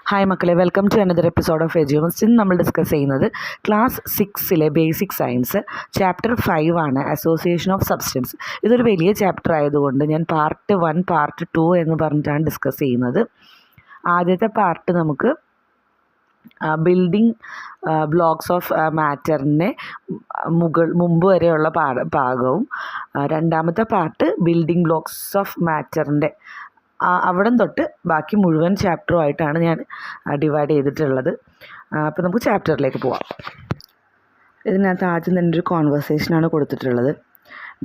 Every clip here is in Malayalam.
ഹായ് മക്കളെ, welcome to another episode of Edumus. ഇന്ന് നമ്മൾ ഡിസ്കസ് ചെയ്യുന്നത് ക്ലാസ് 6 ബേസിക് സയൻസ് ചാപ്റ്റർ 5 ആണ്, അസോസിയേഷൻ ഓഫ് സബ്സ്റ്റൻസ്. ഇതൊരു വലിയ ചാപ്റ്റർ ആയതുകൊണ്ട് ഞാൻ പാർട്ട് 1 പാർട്ട് 2 എന്ന് പറഞ്ഞിട്ടാണ് ഡിസ്കസ് ചെയ്യുന്നത്. ആദ്യത്തെ പാർട്ട് നമുക്ക് ബിൽഡിംഗ് ബ്ലോക്സ് ഓഫ് മാറ്ററിൻ്റെ മുമ്പ് വരെയുള്ള ഭാഗവും, രണ്ടാമത്തെ പാർട്ട് ബിൽഡിംഗ് ബ്ലോക്സ് ഓഫ് മാറ്ററിൻ്റെ അവിടം തൊട്ട് ബാക്കി മുഴുവൻ ചാപ്റ്ററുമായിട്ടാണ് ഞാൻ ഡിവൈഡ് ചെയ്തിട്ടുള്ളത്. അപ്പോൾ നമുക്ക് ചാപ്റ്ററിലേക്ക് പോവാം. ഇതിനകത്ത് ആദ്യം തന്നെ ഒരു കോൺവെർസേഷനാണ് കൊടുത്തിട്ടുള്ളത്.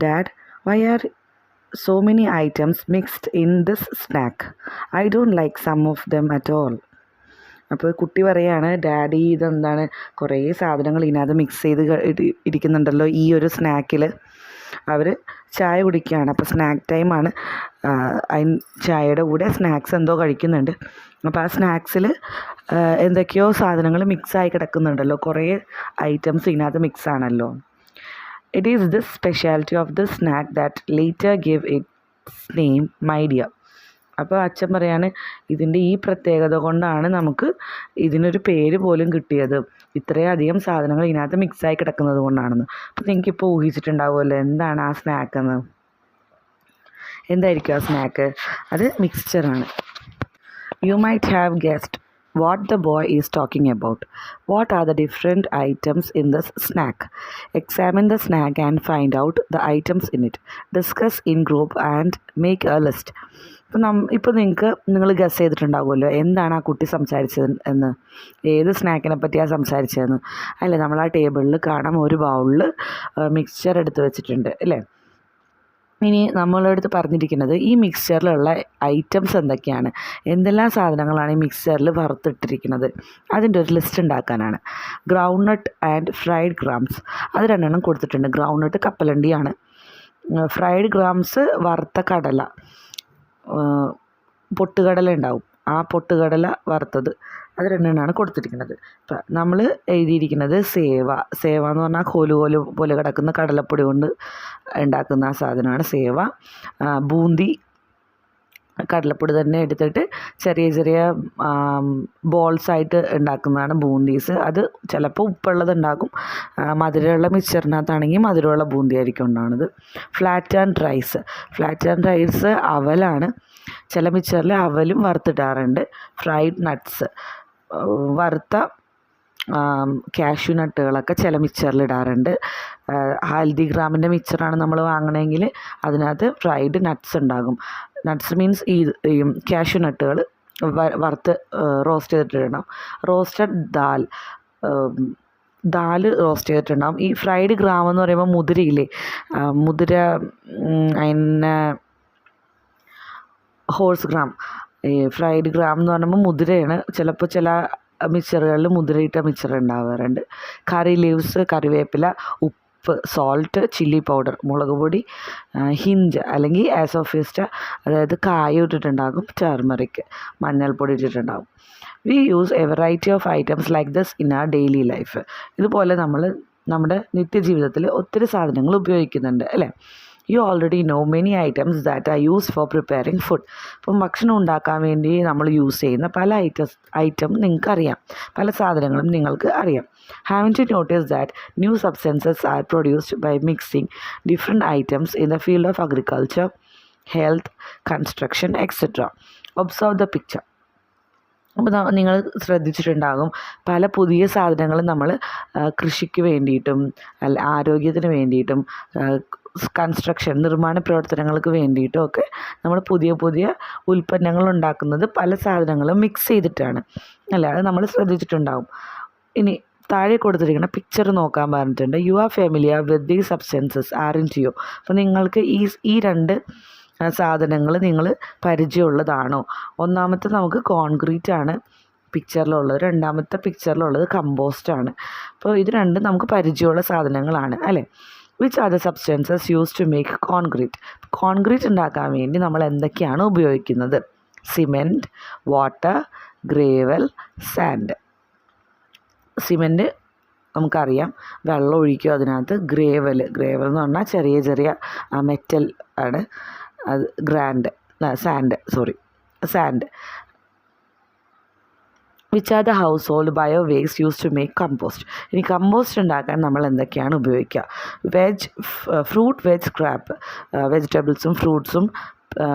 Dad, why are so many items mixed in this snack? I don't like some of them at all. അപ്പോൾ കുട്ടി പറയുകയാണ്, ഡാഡി ഇതെന്താണ് കുറേ സാധനങ്ങൾ ഇതിനകത്ത് മിക്സ് ചെയ്ത് ഇരിക്കുന്നുണ്ടല്ലോ ഈ ഒരു സ്നാക്കിൽ. അവർ ചായ കുടിക്കുകയാണ്. അപ്പോൾ സ്നാക്ക് ടൈമാണ്. ചായയുടെ കൂടെ സ്നാക്സ് എന്തോ കഴിക്കുന്നുണ്ട്. അപ്പോൾ ആ സ്നാക്സിൽ എന്തൊക്കെയോ സാധനങ്ങൾ മിക്സായി കിടക്കുന്നുണ്ടല്ലോ, കുറേ ഐറ്റംസ് ഇതിനകത്ത് മിക്സാണല്ലോ. It is this speciality of the snack that later give its name my dear. അപ്പോൾ അച്ഛൻ പറയാണ്, ഇതിൻ്റെ ഈ പ്രത്യേകത കൊണ്ടാണ് നമുക്ക് ഇതിനൊരു പേര് പോലും കിട്ടിയത്, ഇത്രയധികം സാധനങ്ങൾ ഇതിനകത്ത് മിക്സായി കിടക്കുന്നത് കൊണ്ടാണെന്ന്. അപ്പോൾ നിങ്ങൾക്കിപ്പോൾ ഊഹിച്ചിട്ടുണ്ടാവുമല്ലോ എന്താണ് ആ സ്നാക്കെന്ന്. എന്തായിരിക്കും ആ സ്നാക്ക്? അത് മിക്സ്ചറാണ്. You might have guessed what the boy is talking about. What are the different items in this snack? Examine the snack and find out the items in it. Discuss in group and make a list. ഇപ്പോൾ നിങ്ങൾ ഗസ് ചെയ്തിട്ടുണ്ടാവുമല്ലോ എന്താണ് ആ കുട്ടി സംസാരിച്ചത് എന്ന്, ഏത് സ്നാക്കിനെ പറ്റിയാണ് സംസാരിച്ചതെന്ന്. അല്ലേ, നമ്മൾ ആ ടേബിളിൽ കാണാം ഒരു ബൗളിൽ മിക്സ്ചർ എടുത്ത് വെച്ചിട്ടുണ്ട് അല്ലേ. ഇനി നമ്മളടുത്ത് പറഞ്ഞിരിക്കുന്നത് ഈ മിക്സ്ചറിലുള്ള ഐറ്റംസ് എന്തൊക്കെയാണ്, എന്തെല്ലാം സാധനങ്ങളാണ് ഈ മിക്സ്ചറിൽ വറുത്തിട്ടിരിക്കുന്നത്, അതിൻ്റെ ഒരു ലിസ്റ്റ് ഉണ്ടാക്കാനാണ്. Ground nut and fried grams, അത് രണ്ടെണ്ണം കൊടുത്തിട്ടുണ്ട്. ഗ്രൗണ്ട് നട്ട് കപ്പലണ്ടിയാണ്, ഫ്രൈഡ് ഗ്രാംസ് വറുത്ത കടല, പൊട്ടുകടല ഉണ്ടാവും, ആ പൊട്ടുകടല വറുത്തത്, അത് രണ്ടെണ്ണമാണ് കൊടുത്തിരിക്കുന്നത്. ഇപ്പം നമ്മൾ എഴുതിയിരിക്കുന്നത് സേവ എന്ന് പറഞ്ഞാൽ കോല് പോലെ കിടക്കുന്ന കടലപ്പൊടി കൊണ്ട് ഉണ്ടാക്കുന്ന ആ സാധനമാണ് സേവ. ബൂന്തി കടലപ്പൊടി തന്നെ എടുത്തിട്ട് ചെറിയ ചെറിയ ബോൾസായിട്ട് ഉണ്ടാക്കുന്നതാണ് ബൂന്തീസ്. അത് ചിലപ്പോൾ ഉപ്പുള്ളത് ഉണ്ടാക്കും, മധുരമുള്ള മിക്സ്ചറിനകത്താണെങ്കിൽ മധുരമുള്ള ബൂന്തി ആയിരിക്കും ഉണ്ടാകുന്നത്. ഫ്ലാറ്റ് ആൻഡ് റൈസ് അവലാണ്, ചില മിക്സ്ചറിൽ അവലും വറുത്തിടാറുണ്ട്. ഫ്രൈഡ് നട്ട്സ്, വറുത്ത കാഷ്യൂ നട്ടുകളൊക്കെ ചില മിക്സ്ചറിൽ ഇടാറുണ്ട്. ഹൽദിഗ്രാമിൻ്റെ മിക്സ്ചറാണ് നമ്മൾ വാങ്ങണമെങ്കിൽ അതിനകത്ത് ഫ്രൈഡ് നട്ട്സ് ഉണ്ടാകും. നട്ട്സ് മീൻസ് ഈ കാഷ്യൂ നട്ടുകൾ വറുത്ത് റോസ്റ്റ് ചെയ്തിട്ടുണ്ടാകും. റോസ്റ്റഡ് ദാൽ റോസ്റ്റ് ചെയ്തിട്ടുണ്ടാകും. ഈ ഫ്രൈഡ് ഗ്രാം എന്ന് പറയുമ്പോൾ മുതിരയില്ലേ, മുതിര അതിനെ ഹോഴ്സ് ഗ്രാം, ഈ ഫ്രൈഡ് ഗ്രാം എന്ന് പറയുമ്പോൾ മുതിരയാണ്. ചിലപ്പോൾ ചില മിക്സ്ചറുകളിൽ മുതിരയിട്ട മിക്സ്ചർ ഉണ്ടാവാറുണ്ട്. കറി ലീവ്സ്, കറിവേപ്പില, ഉപ്പ്, സോൾട്ട്, ചില്ലി പൗഡർ, മുളക് പൊടി, ഹിഞ്ച് അല്ലെങ്കിൽ ആസോഫിസ്റ്റ, അതായത് കായ ഇട്ടിട്ടുണ്ടാകും, ടർമറിക്, മഞ്ഞൾപ്പൊടി ഇട്ടിട്ടുണ്ടാകും. We use a variety of items like this in our daily life. ഇതുപോലെ നമ്മൾ നമ്മുടെ നിത്യജീവിതത്തിൽ ഒത്തിരി സാധനങ്ങൾ ഉപയോഗിക്കുന്നുണ്ട് അല്ലേ. You already know many items that are use for preparing food. ഇപ്പം ഭക്ഷണം ഉണ്ടാക്കാൻ വേണ്ടി നമ്മൾ യൂസ് ചെയ്യുന്ന പല ഐറ്റം നിങ്ങൾക്കറിയാം, പല സാധനങ്ങളും നിങ്ങൾക്ക് അറിയാം. Haven't you notice that new substances are produced by mixing different items in the field of agriculture, health, construction etcetera. Observe the picture. അപ്പോൾ നിങ്ങൾ ശ്രദ്ധിച്ചിട്ടുണ്ടാകും, പല പുതിയ സാധനങ്ങൾ നമ്മൾ കൃഷിക്ക് വേണ്ടിയിട്ടും ആരോഗ്യത്തിന് വേണ്ടിയിട്ടും കൺസ്ട്രക്ഷൻ നിർമ്മാണ പ്രവർത്തനങ്ങൾക്ക് വേണ്ടിയിട്ടും ഒക്കെ നമ്മൾ പുതിയ പുതിയ ഉൽപ്പന്നങ്ങൾ ഉണ്ടാക്കുന്നത് പല സാധനങ്ങളും മിക്സ് ചെയ്തിട്ടാണ് അല്ലേ. അത് നമ്മൾ ശ്രദ്ധിച്ചിട്ടുണ്ടാകും. ഇനി താഴെ കൊടുത്തിരിക്കുന്ന പിക്ചർ നോക്കാൻ പറഞ്ഞിട്ടുണ്ട്. You are familiar with these substances aren't you. അപ്പോൾ നിങ്ങൾക്ക് ഈ രണ്ട് സാധനങ്ങൾ നിങ്ങൾ പരിചയമുള്ളതാണോ? ഒന്നാമത്തെ നമുക്ക് കോൺക്രീറ്റ് ആണ് പിക്ചറിലുള്ളത്, രണ്ടാമത്തെ പിക്ചറിലുള്ളത് കമ്പോസ്റ്റാണ്. അപ്പോൾ ഇത് രണ്ടും നമുക്ക് പരിചയമുള്ള സാധനങ്ങളാണ് അല്ലേ. Which are the substances use to make concrete? Concrete ഉണ്ടാക്കാൻ വേണ്ടി നമ്മൾ എന്തൊക്കെയാണ് ഉപയോഗിക്കുന്നത്? Cement, water, gravel, sand. Cement നമുക്കറിയാം, വെള്ളം ഒഴിക്കും അതിനകത്ത്. ഗ്രേവൽ എന്ന് പറഞ്ഞാൽ ചെറിയ ചെറിയ മെറ്റൽ ആണ്, അത് sand. Which are the household bio waste use to make compost. ഇനി കമ്പോസ്റ്റ് ഉണ്ടാക്കാൻ നമ്മൾ എന്തൊക്കെയാണ് ഉപയോഗിക്കുക? ഫ്രൂട്ട് വെജ് സ്ക്രാപ്പ്, വെജിറ്റബിൾസും ഫ്രൂട്ട്സും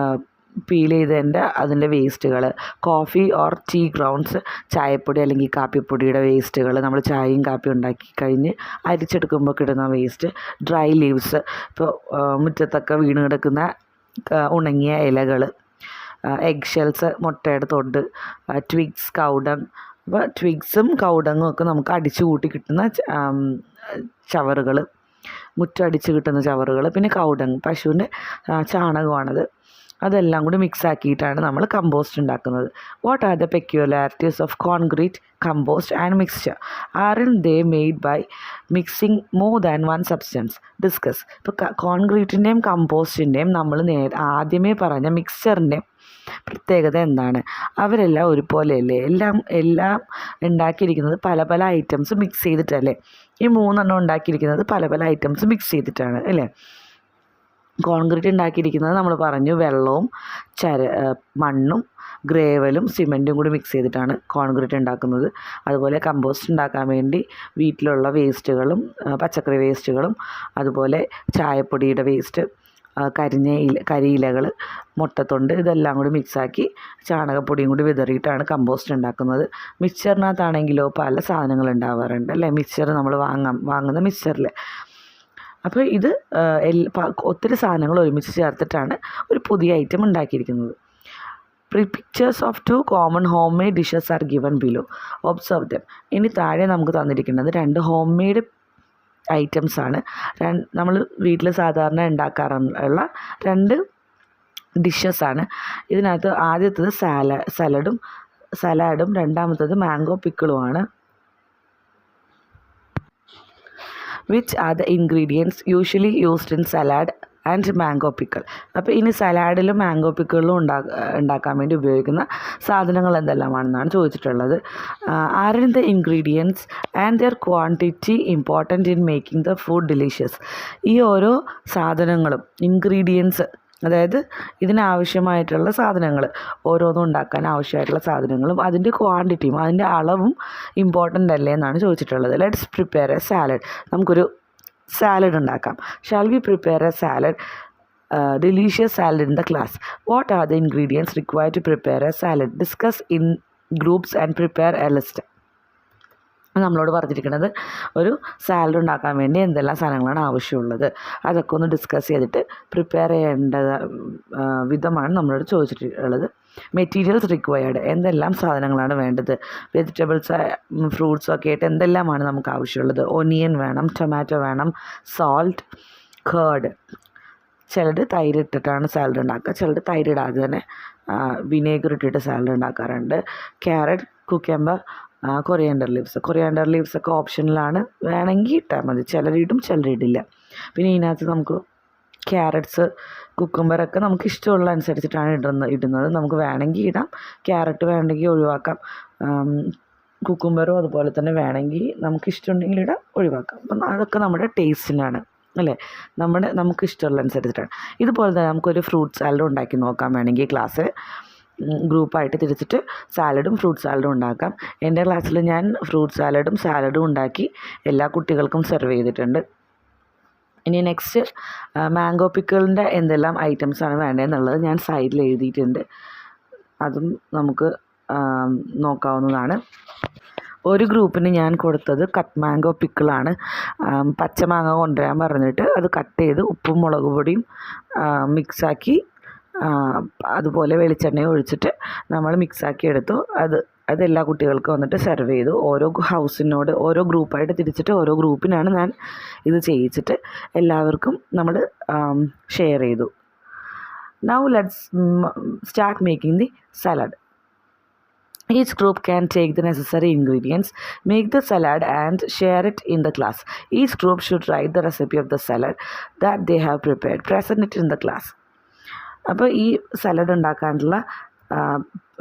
പീൽ ചെയ്തതിൻ്റെ അതിൻ്റെ വേസ്റ്റുകൾ, കോഫി ഓർ ടീ ഗ്രൗണ്ട്സ്, ചായപ്പൊടി അല്ലെങ്കിൽ കാപ്പിപ്പൊടിയുടെ വേസ്റ്റുകൾ, നമ്മൾ ചായയും കാപ്പി ഉണ്ടാക്കി കഴിഞ്ഞ് അരിച്ചെടുക്കുമ്പോൾ കിട്ടുന്ന വേസ്റ്റ്, ഡ്രൈ ലീവ്സ്, ഇപ്പോൾ മുറ്റത്തൊക്കെ വീണ് കിടക്കുന്ന ഉണങ്ങിയ ഇലകൾ, എഗ് ഷെൽസ്, മുട്ടയുടെ തൊണ്ട്, ട്വിഗ്സ്, കൗഡങ്. അപ്പോൾ ട്വിഗ്സും കൗഡങ്ങും ഒക്കെ നമുക്ക് അടിച്ചു കൂട്ടി കിട്ടുന്ന ചവറുകൾ, മുറ്റടിച്ച് കിട്ടുന്ന ചവറുകൾ, പിന്നെ കൗഡങ് പശുവിൻ്റെ ചാണകമാണത്. അതെല്ലാം കൂടി മിക്സ് ആക്കിയിട്ടാണ് നമ്മൾ കമ്പോസ്റ്റ് ഉണ്ടാക്കുന്നത്. What are the peculiarities of concrete, compost and mixture? Are they made by mixing more than one substance? Discuss. ഇപ്പോൾ കോൺക്രീറ്റിൻ്റെയും കമ്പോസ്റ്റിൻ്റെയും നമ്മൾ ആദ്യമേ പറഞ്ഞ മിക്സ്ചറിൻ്റെയും പ്രത്യേകത എന്താണ്? അവരെല്ലാം ഒരുപോലെയല്ലേ? എല്ലാം ഉണ്ടാക്കിയിരിക്കുന്നത് പല പല ഐറ്റംസ് മിക്സ് ചെയ്തിട്ടല്ലേ? ഈ 3 ഉണ്ടാക്കിയിരിക്കുന്നത് പല പല ഐറ്റംസ് മിക്സ് ചെയ്തിട്ടാണ് അല്ലേ? കോൺക്രീറ്റ് ഉണ്ടാക്കിയിരിക്കുന്നത് നമ്മൾ പറഞ്ഞു വെള്ളവും മണ്ണും ഗ്രേവലും സിമെൻറ്റും കൂടി മിക്സ് ചെയ്തിട്ടാണ് കോൺക്രീറ്റ് ഉണ്ടാക്കുന്നത്. അതുപോലെ കമ്പോസ്റ്റ് ഉണ്ടാക്കാൻ വേണ്ടി വീട്ടിലുള്ള വേസ്റ്റുകളും പച്ചക്കറി വേസ്റ്റുകളും അതുപോലെ ചായപ്പൊടിയുടെ വേസ്റ്റ്, കരിയിലകൾ, മുട്ടത്തൊണ്ട്, ഇതെല്ലാം കൂടി മിക്സാക്കി ചാണകപ്പൊടിയും കൂടി വിതറിയിട്ടാണ് കമ്പോസ്റ്റ് ഉണ്ടാക്കുന്നത്. മിക്സ്ചറിനകത്താണെങ്കിലോ പല സാധനങ്ങൾ ഉണ്ടാവാറുണ്ട് അല്ലേ? മിക്സ്ചർ നമ്മൾ വാങ്ങുന്ന മിക്സ്ചറിൽ. അപ്പോൾ ഇത് ഒത്തിരി സാധനങ്ങൾ ഒരുമിച്ച് ചേർത്തിട്ടാണ് ഒരു പുതിയ ഐറ്റം ഉണ്ടാക്കിയിരിക്കുന്നത്. Pictures of 2 common home made dishes are given below. Observe dum. ഇനി താഴെ നമുക്ക് തന്നിരിക്കുന്നത് 2 ഹോം മെയ്ഡ് ഐറ്റംസാണ്. നമ്മൾ വീട്ടിൽ സാധാരണ ഉണ്ടാക്കാറുള്ള 2 ഡിഷസാണ്. ഇതിനകത്ത് ആദ്യത്തേത് സലാഡും രണ്ടാമത്തേത് മാംഗോ പിക്കിളുമാണ്. Which are the ingredients usually used in salad and mango pickle? അപ്പോൾ ഇനി സലാഡിലും മാംഗോ പിക്കിളിലും ഉണ്ടാക്കാൻ വേണ്ടി ഉപയോഗിക്കുന്ന സാധനങ്ങൾ എന്തെല്ലാമാണെന്നാണ് ചോദിച്ചിട്ടുള്ളത്. Are the ingredients and their quantity important in making the food delicious? ഈ ഓരോ സാധനങ്ങളും ഇൻഗ്രീഡിയൻസ്, അതായത് ഇതിനാവശ്യമായിട്ടുള്ള സാധനങ്ങൾ, ഓരോന്നും ഉണ്ടാക്കാൻ ആവശ്യമായിട്ടുള്ള സാധനങ്ങളും അതിൻ്റെ ക്വാണ്ടിറ്റിയും അതിൻ്റെ അളവും ഇമ്പോർട്ടൻ്റ് അല്ലേ എന്നാണ് ചോദിച്ചിട്ടുള്ളത്. Let's prepare A salad. നമുക്കൊരു സാലഡ് ഉണ്ടാക്കാം. Shall we prepare A salad, delicious salad in the class? What are the ingredients required to prepare a salad? Discuss in groups and prepare a list. നമ്മളോട് പറഞ്ഞിരിക്കുന്നത് ഒരു സാലഡ് ഉണ്ടാക്കാൻ വേണ്ടി എന്തെല്ലാം സാധനങ്ങളാണ് ആവശ്യമുള്ളത്, അതൊക്കെ ഒന്ന് ഡിസ്കസ് ചെയ്തിട്ട് പ്രിപ്പയർ ചെയ്യേണ്ട വിധമാണ് നമ്മളോട് ചോദിച്ചിട്ടുള്ളത്. മെറ്റീരിയൽസ് റിക്വയർഡ്, എന്തെല്ലാം സാധനങ്ങളാണ് വേണ്ടത്? വെജിറ്റബിൾസ് ഫ്രൂട്ട്സും ഒക്കെ ആയിട്ട് എന്തെല്ലാമാണ് നമുക്ക് ആവശ്യമുള്ളത്? ഒനിയൻ വേണം, ടൊമാറ്റോ വേണം, സോൾട്ട്, കേർഡ്. ചിലർ തൈര് ഇട്ടിട്ടാണ് സാലഡ് ഉണ്ടാക്കുക, ചിലർ തൈര് ഇടാതെ തന്നെ വിനേഗർ ഇട്ടിട്ട് സാലഡ് ഉണ്ടാക്കാറുണ്ട്. ക്യാരറ്റ്, കുക്കമ്പർ, കൊറിയാണ്ടർ ലീവ്സ് ഒക്കെ ഓപ്ഷനിലാണ്, വേണമെങ്കിൽ ഇട്ടാൽ മതി. ചിലരിടും ചിലരിടില്ല. പിന്നെ ഇതിനകത്ത് നമുക്ക് ക്യാരറ്റ്സ്, കുക്കുംബറൊക്കെ നമുക്ക് ഇഷ്ടമുള്ള അനുസരിച്ചിട്ടാണ് ഇടുന്നത്. നമുക്ക് വേണമെങ്കിൽ ഇടാം, ക്യാരറ്റ് വേണമെങ്കിൽ ഒഴിവാക്കാം, കുക്കുംബറും അതുപോലെ തന്നെ വേണമെങ്കിൽ നമുക്ക് ഇഷ്ടമുണ്ടെങ്കിൽ ഇടാം, ഒഴിവാക്കാം. അപ്പം അതൊക്കെ നമ്മുടെ ടേസ്റ്റിനാണ് അല്ലേ, നമുക്ക് ഇഷ്ടമുള്ള അനുസരിച്ചിട്ടാണ്. ഇതുപോലെ തന്നെ നമുക്കൊരു ഫ്രൂട്ട് സാലഡ് ഉണ്ടാക്കി നോക്കാം വേണമെങ്കിൽ. ക്ലാസ്സിൽ ഗ്രൂപ്പായിട്ട് തിരിച്ചിട്ട് സാലഡും ഫ്രൂട്ട് സാലഡും ഉണ്ടാക്കാം. എൻ്റെ ക്ലാസ്സിൽ ഞാൻ ഫ്രൂട്ട് സാലഡും ഉണ്ടാക്കി എല്ലാ കുട്ടികൾക്കും സെർവ് ചെയ്തിട്ടുണ്ട്. ഇനി നെക്സ്റ്റ് മാംഗോ പിക്കിളിൻ്റെ എന്തെല്ലാം ഐറ്റംസാണ് വേണ്ടതെന്നുള്ളത് ഞാൻ സൈഡിൽ എഴുതിയിട്ടുണ്ട്. അതും നമുക്ക് നോക്കാവുന്നതാണ്. ഒരു ഗ്രൂപ്പിന് ഞാൻ കൊടുത്തത് കട്ട് മാംഗോ പിക്കിളാണ്. പച്ചമാങ്ങ കൊണ്ടുവരാൻ പറഞ്ഞിട്ട് അത് കട്ട് ചെയ്ത് ഉപ്പും മുളക് പൊടിയും മിക്സാക്കി അതുപോലെ വെളിച്ചെണ്ണയും ഒഴിച്ചിട്ട് നമ്മൾ മിക്സാക്കി എടുത്തു. അത് എല്ലാ കുട്ടികൾക്കും വന്നിട്ട് സെർവ് ചെയ്തു. ഓരോ ഗ്രൂപ്പായിട്ട് തിരിച്ചിട്ട് ഓരോ ഗ്രൂപ്പിനാണ് ഞാൻ ഇത് ചെയ്യിച്ചിട്ട് എല്ലാവർക്കും നമ്മൾ ഷെയർ ചെയ്തു. Now let's start making the salad. Each group can take the necessary ingredients, make the salad and share it in the class. Each group should write the recipe of the salad that they have prepared. Present it in the class. അപ്പോൾ ഈ സലാഡ് ഉണ്ടാക്കാനുള്ള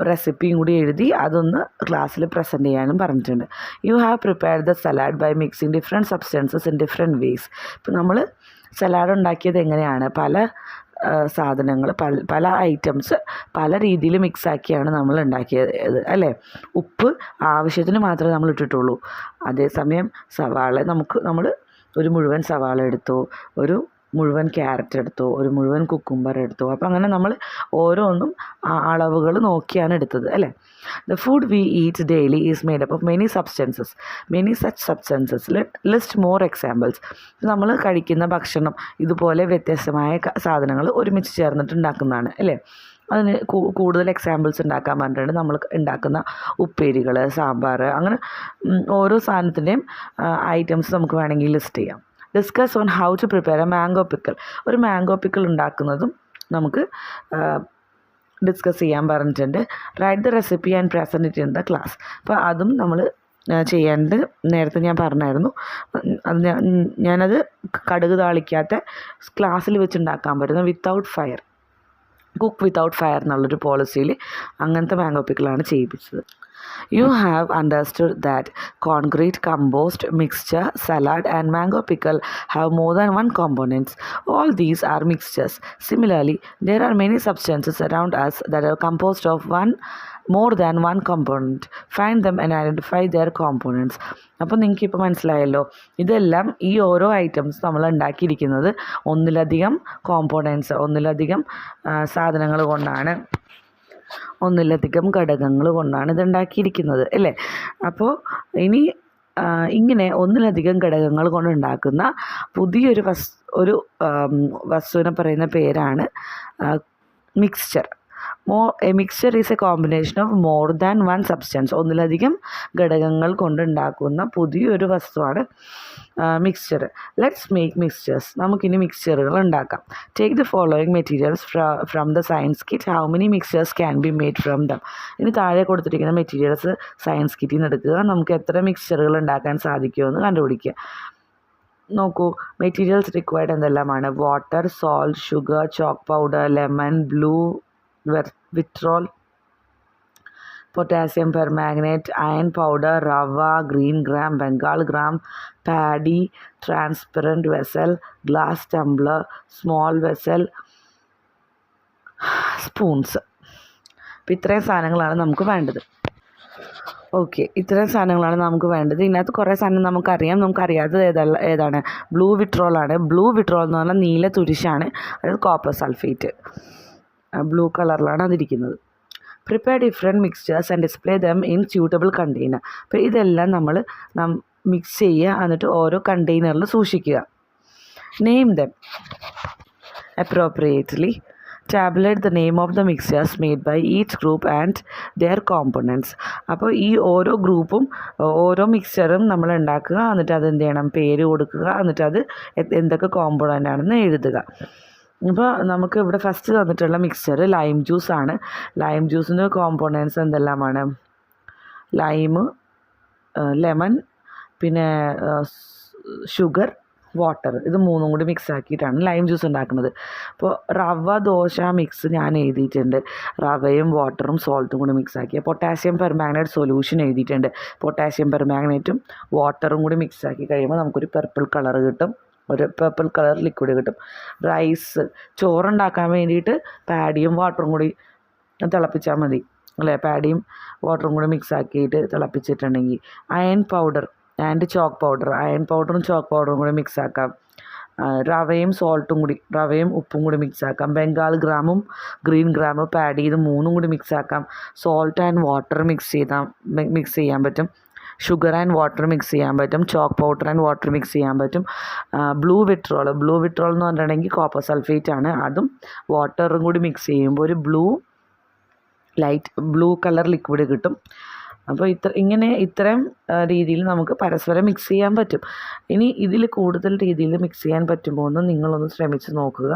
റെസിപ്പിയും കൂടി എഴുതി അതൊന്ന് ക്ലാസ്സിൽ പ്രസൻറ്റ് ചെയ്യാനും പറഞ്ഞിട്ടുണ്ട്. You have prepared the salad by mixing different substances in different ways. ഇപ്പോൾ നമ്മൾ സലാഡ് ഉണ്ടാക്കിയത് എങ്ങനെയാണ്? പല സാധനങ്ങൾ പല ഐറ്റംസ് പല രീതിയിൽ മിക്സാക്കിയാണ് നമ്മൾ ഉണ്ടാക്കിയത് അല്ലേ. ഉപ്പ് ആവശ്യത്തിന് മാത്രമേ നമ്മൾ ഇട്ടിട്ടുള്ളൂ. അതേസമയം സവാള നമ്മൾ ഒരു മുഴുവൻ സവാള എടുത്തു, ഒരു മുഴുവൻ ക്യാരറ്റ് എടുത്തു, ഒരു മുഴുവൻ കുക്കുംബർ എടുത്തു. അപ്പോൾ അങ്ങനെ നമ്മൾ ഓരോന്നും അളവുകൾ നോക്കിയാണ് എടുത്തത് അല്ലേ. The food we eat daily is made up of many substances. Many such substances. List more examples. നമ്മൾ കഴിക്കുന്ന ഭക്ഷണം ഇതുപോലെ വ്യത്യസ്തമായ സാധനങ്ങൾ ഒരുമിച്ച് ചേർന്നിട്ട് ഉണ്ടാക്കുന്നതാണ് അല്ലേ. അതിന് കൂടുതൽ എക്സാമ്പിൾസ് ഉണ്ടാക്കാൻ പറഞ്ഞിട്ടുണ്ട്. നമ്മൾ ഉണ്ടാക്കുന്ന ഉപ്പേരികൾ, സാമ്പാർ, അങ്ങനെ ഓരോ സാധനത്തിൻ്റെയും ഐറ്റംസ് നമുക്ക് വേണമെങ്കിൽ ലിസ്റ്റ് ചെയ്യാം. Discuss on how to prepare a mango pickle. ഒരു മാംഗോ പിക്കിൾ ഉണ്ടാക്കുന്നതും നമുക്ക് ഡിസ്കസ് ചെയ്യാൻ പറഞ്ഞിട്ടുണ്ട്. Write the recipe and present it in the class. അപ്പോൾ അതും നമ്മൾ ചെയ്യേണ്ടത് നേരത്തെ ഞാൻ പറഞ്ഞായിരുന്നു. അത് ഞാനത് കടുക് താളിക്കാത്ത ക്ലാസ്സിൽ വെച്ചുണ്ടാക്കാൻ പറ്റുന്ന without fire, cook without fire എന്നുള്ളൊരു പോളിസിയിൽ അങ്ങനത്തെ mango പിക്കിളാണ് ചെയ്യിപ്പിച്ചത്. You have understood that concrete, compost, mixture, salad and mango pickle have more than one components. All these are mixtures. Similarly, there are many substances around us that are composed of more than one component. Find them and identify their components. അപ്പോൾ നിങ്ങൾക്ക് ഇപ്പോൾ മനസ്സിലായല്ലോ, ഇതെല്ലാം ഈ ഓരോ ഐറ്റംസ് നമ്മൾ ഉണ്ടാക്കിയിരിക്കുന്നത് ഒന്നിലധികം കോമ്പോണൻസ്, ഒന്നിലധികം സാധനങ്ങൾ കൊണ്ടാണ്, ഒന്നിലധികം ഘടകങ്ങൾ കൊണ്ടാണ് ഇത് ഉണ്ടാക്കിയിരിക്കുന്നത് അല്ലേ. അപ്പോൾ ഇനി ഇങ്ങനെ ഒന്നിലധികം ഘടകങ്ങൾ കൊണ്ടുണ്ടാക്കുന്ന പുതിയൊരു വസ്തുവിനെ പറയുന്ന പേരാണ് mixture. A mixture is A combination of more than one substance. ഒന്നിലധികം ഘടകങ്ങൾ കൊണ്ടുണ്ടാക്കുന്ന പുതിയൊരു വസ്തുവാണ് മിക്സ്ചർ. Let's make mixtures. നമുക്കിനി മിക്സ്ചറുകൾ ഉണ്ടാക്കാം. Take the following materials from the science kit. How many mixtures can be made from them. ഇനി താഴെ കൊടുത്തിരിക്കുന്ന മെറ്റീരിയൽസ് സയൻസ് കിറ്റിൽ നിന്ന് എടുക്കുക. നമുക്ക് എത്ര മിക്സ്ചറുകൾ ഉണ്ടാക്കാൻ സാധിക്കുമെന്ന് കണ്ടുപിടിക്കുക. നോക്കൂ, മെറ്റീരിയൽസ് റിക്വയർഡ് എന്തെല്ലാമാണ്? Water, salt, sugar, chalk powder, lemon, blue vitriol, potassium permanganate, iron powder, rava, green gram, bengal gram, paddy, transparent vessel, glass tumbler, small vessel, spoons. അപ്പോൾ ഇത്രയും സാധനങ്ങളാണ് നമുക്ക് വേണ്ടത്. ഓക്കെ, ഇത്രയും സാധനങ്ങളാണ് നമുക്ക് വേണ്ടത്. ഇതിനകത്ത് കുറേ സാധനം നമുക്കറിയാത്തത് ഏതാണ്? ബ്ലൂ വിട്രോളാണ്. ബ്ലൂ വിട്രോൾ എന്ന് പറഞ്ഞാൽ നീല തുരിശാണ്. അത് കോപ്പർ സൾഫേറ്റ്, ബ്ലൂ കളറിലാണ് അതിരിക്കുന്നത്. Prepare different mixtures and display them in suitable container. അപ്പോൾ ഇതെല്ലാം നമ്മൾ മിക്സ് ചെയ്യുക, എന്നിട്ട് ഓരോ കണ്ടെയ്നറിൽ സൂക്ഷിക്കുക. Name them appropriately. Tabulate the name of the mixtures made by each group and their components. അപ്പോൾ ഈ ഓരോ ഗ്രൂപ്പും ഓരോ മിക്സ്ചറും നമ്മൾ ഉണ്ടാക്കുക, എന്നിട്ട് അത് എന്ത് ചെയ്യണം, പേര് കൊടുക്കുക, എന്നിട്ട് അത് എന്തൊക്കെ കോമ്പോണൻ്റ് ആണെന്ന് എഴുതുക. ഇപ്പോൾ നമുക്ക് ഇവിടെ ഫസ്റ്റ് തന്നിട്ടുള്ള മിക്സ്ചർ ലൈം ജ്യൂസാണ്. ലൈം ജ്യൂസിൻ്റെ കോമ്പോണൻസ് എന്തെല്ലാമാണ്? ലൈം, ലെമൺ, പിന്നെ ഷുഗർ, വാട്ടർ. ഇത് മൂന്നും കൂടി മിക്സ് ആക്കിയിട്ടാണ് ലൈം ജ്യൂസ് ഉണ്ടാക്കുന്നത്. അപ്പോൾ റവ ദോശ മിക്സ് ഞാൻ എഴുതിയിട്ടുണ്ട്. റവയും വാട്ടറും സോൾട്ടും കൂടി മിക്സ് ആക്കിയ പൊട്ടാസ്യം പെർമാംഗനേറ്റ് സൊല്യൂഷൻ എഴുതിയിട്ടുണ്ട്. പൊട്ടാസ്യം പെർമാംഗനേറ്റും വാട്ടറും കൂടി മിക്സ് ആക്കി കഴിയുമ്പോൾ നമുക്കൊരു പർപ്പിൾ കളർ കിട്ടും, ഒരു പർപ്പിൾ കളർ ലിക്വിഡ് കിട്ടും. റൈസ്, ചോറുണ്ടാക്കാൻ വേണ്ടിയിട്ട് പാഡിയും വാട്ടറും കൂടി തിളപ്പിച്ചാൽ മതി അല്ലേ. പാഡിയും വാട്ടറും കൂടി മിക്സ് ആക്കിയിട്ട് തിളപ്പിച്ചിട്ടുണ്ടെങ്കിൽ. Iron powder and chalk powder, iron പൗഡറും ചോക്ക് പൗഡറും കൂടി മിക്സ് ആക്കാം. റവയും ഉപ്പും കൂടി മിക്സ് ആക്കാം. ബംഗാൾ ഗ്രാമും ഗ്രീൻ ഗ്രാമും പാഡ് ചെയ്ത് മൂന്നും കൂടി മിക്സ് ആക്കാം. സോൾട്ട് ആൻഡ് വാട്ടർ മിക്സ് ചെയ്യാൻ പറ്റും. ഷുഗർ ആൻഡ് വാട്ടർ മിക്സ് ചെയ്യാൻ പറ്റും. Chalk powder and water mix ചെയ്യാൻ പറ്റും. ബ്ലൂ വിട്രോൾ എന്ന് പറഞ്ഞിട്ടുണ്ടെങ്കിൽ കോപ്പർ സൾഫേറ്റ് ആണ്. അതും വാട്ടറും കൂടി മിക്സ് ചെയ്യുമ്പോൾ ഒരു ലൈറ്റ് ബ്ലൂ കളർ ലിക്വിഡ് കിട്ടും. അപ്പോൾ ഇത്രയും രീതിയിൽ നമുക്ക് പരസ്പരം മിക്സ് ചെയ്യാൻ പറ്റും. ഇനി ഇതിൽ കൂടുതൽ രീതിയിൽ മിക്സ് ചെയ്യാൻ പറ്റുമോ എന്ന് നിങ്ങളൊന്ന് ശ്രമിച്ച് നോക്കുക.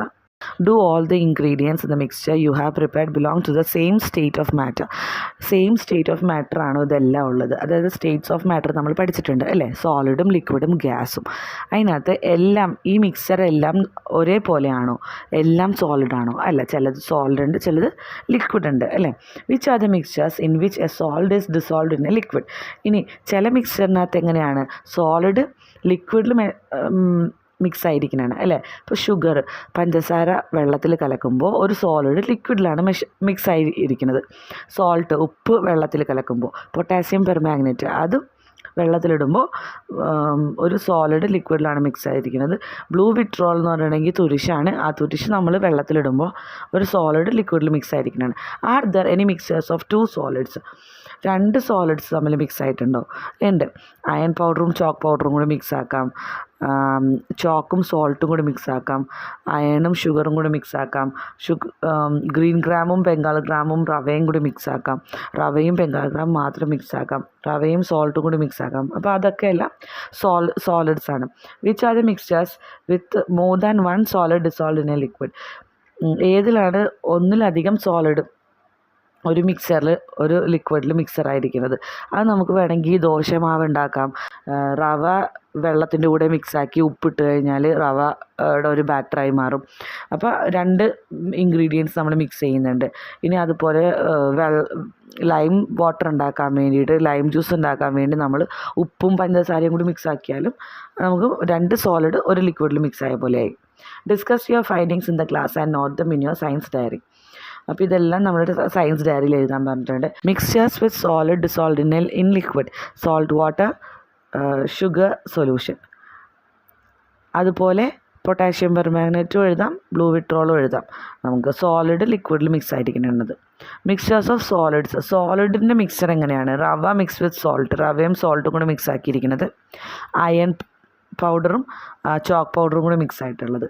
Do all the ingredients in the mixture you have prepared belong to the same state of matter. Same state of matter ആണോ ഇതെല്ലാം ഉള്ളത്? അതായത് സ്റ്റേറ്റ്സ് ഓഫ് മാറ്റർ നമ്മൾ പഠിച്ചിട്ടുണ്ട് അല്ലേ, സോളിഡും ലിക്വിഡും ഗ്യാസും. അതിനകത്ത് എല്ലാം ഈ മിക്സർ എല്ലാം ഒരേപോലെയാണോ? എല്ലാം സോളിഡാണോ? അല്ല, ചിലത് സോളിഡ് ഉണ്ട്, ചിലത് ലിക്വിഡ് ഉണ്ട് അല്ലേ. Which are the mixtures in which A sold is dissolved in a liquid? ഇനി ചില മിക്സ്ചറിനകത്ത് എങ്ങനെയാണ് സോളിഡ് ലിക്വിഡിൽ മിക്സ് ആയിരിക്കുന്നതാണ് അല്ലേ. ഇപ്പോൾ ഷുഗർ, പഞ്ചസാര വെള്ളത്തിൽ കലക്കുമ്പോൾ ഒരു സോളിഡ് ലിക്വിഡിലാണ് മിക്സ് ആയി ഇരിക്കുന്നത്. സോൾട്ട്, ഉപ്പ് വെള്ളത്തിൽ കലക്കുമ്പോൾ, പൊട്ടാസ്യം പെർമാംഗനേറ്റ് അതും വെള്ളത്തിലിടുമ്പോൾ ഒരു സോളിഡ് ലിക്വിഡിലാണ് മിക്സ് ആയിരിക്കുന്നത്. ബ്ലൂ വിട്രോൾ എന്ന് പറഞ്ഞിട്ടുണ്ടെങ്കിൽ തുരിശാണ്. ആ തുരിശ് നമ്മൾ വെള്ളത്തിലിടുമ്പോൾ ഒരു സോളിഡ് ലിക്വിഡിൽ മിക്സ് ആയിരിക്കുന്നതാണ്. Are there any mixtures of 2 solids? 2 solids തമ്മിൽ മിക്സ് ആയിട്ടുണ്ടോ? ഉണ്ട്. അയൺ പൗഡറും ചോക്ക് പൗഡറും കൂടി മിക്സ് ആക്കാം, ചോക്കും സോൾട്ടും കൂടി മിക്സ് ആക്കാം, അയണും ഷുഗറും കൂടി മിക്സ് ആക്കാം, ഗ്രീൻ ഗ്രാമും ബംഗാൾ ഗ്രാമും റവയും കൂടി മിക്സ് ആക്കാം, റവയും ബംഗാൾ ഗ്രാം മാത്രം മിക്സ് ആക്കാം, റവയും സോൾട്ടും കൂടി മിക്സ് ആക്കാം. അപ്പോൾ അതൊക്കെയെല്ലാം സോളിഡ്സ് ആണ്. Which are the mixtures with more than 1 solid dissolve in a liquid? ഏതിലാണ് ഒന്നിലധികം സോളിഡ് ഒരു മിക്സറിൽ, ഒരു ലിക്വിഡിൽ മിക്സറായിരിക്കുന്നത്? അത് നമുക്ക് വേണമെങ്കിൽ ദോശമാവ് ഉണ്ടാക്കാം. റവ വെള്ളത്തിൻ്റെ കൂടെ മിക്സാക്കി ഉപ്പിട്ട് കഴിഞ്ഞാൽ റവയുടെ ഒരു ബാറ്ററായി മാറും. അപ്പോൾ 2 ഇൻഗ്രീഡിയൻസ് നമ്മൾ മിക്സ് ചെയ്യുന്നുണ്ട്. ഇനി അതുപോലെ ലൈം വാട്ടർ ഉണ്ടാക്കാൻ വേണ്ടിയിട്ട്, ലൈം ജ്യൂസ് ഉണ്ടാക്കാൻ വേണ്ടി നമ്മൾ ഉപ്പും പഞ്ചസാരയും കൂടി മിക്സ് ആക്കിയാലും നമുക്ക് 2 സോളിഡ് ഒരു ലിക്വിഡിൽ മിക്സ് ആയ പോലെയായി. Discuss your findings in the class and note them in your science diary. അപ്പോൾ ഇതെല്ലാം നമ്മുടെ സയൻസ് ഡയറിയിൽ എഴുതാൻ പറഞ്ഞിട്ടുണ്ട്. Mixtures with solid dissolved in liquid, salt water, sugar solution. അതുപോലെ പൊട്ടാഷ്യം പെർമാംഗനേറ്റും എഴുതാം, ബ്ലൂ വിട്രോളും എഴുതാം. നമുക്ക് സോളിഡ് ലിക്വിഡിൽ മിക്സ് ആയിരിക്കുന്നത്. Mixtures of solids. സോളിഡിൻ്റെ മിക്സ്ചർ എങ്ങനെയാണ്? റവ മിക്സ് വിത്ത് സോൾട്ട്, റവയും സോൾട്ടും കൂടി മിക്സ് ആക്കിയിരിക്കുന്നത്. അയൺ പൗഡറും ചോക്ക് പൗഡറും കൂടി മിക്സ് ആയിട്ടുള്ളത്.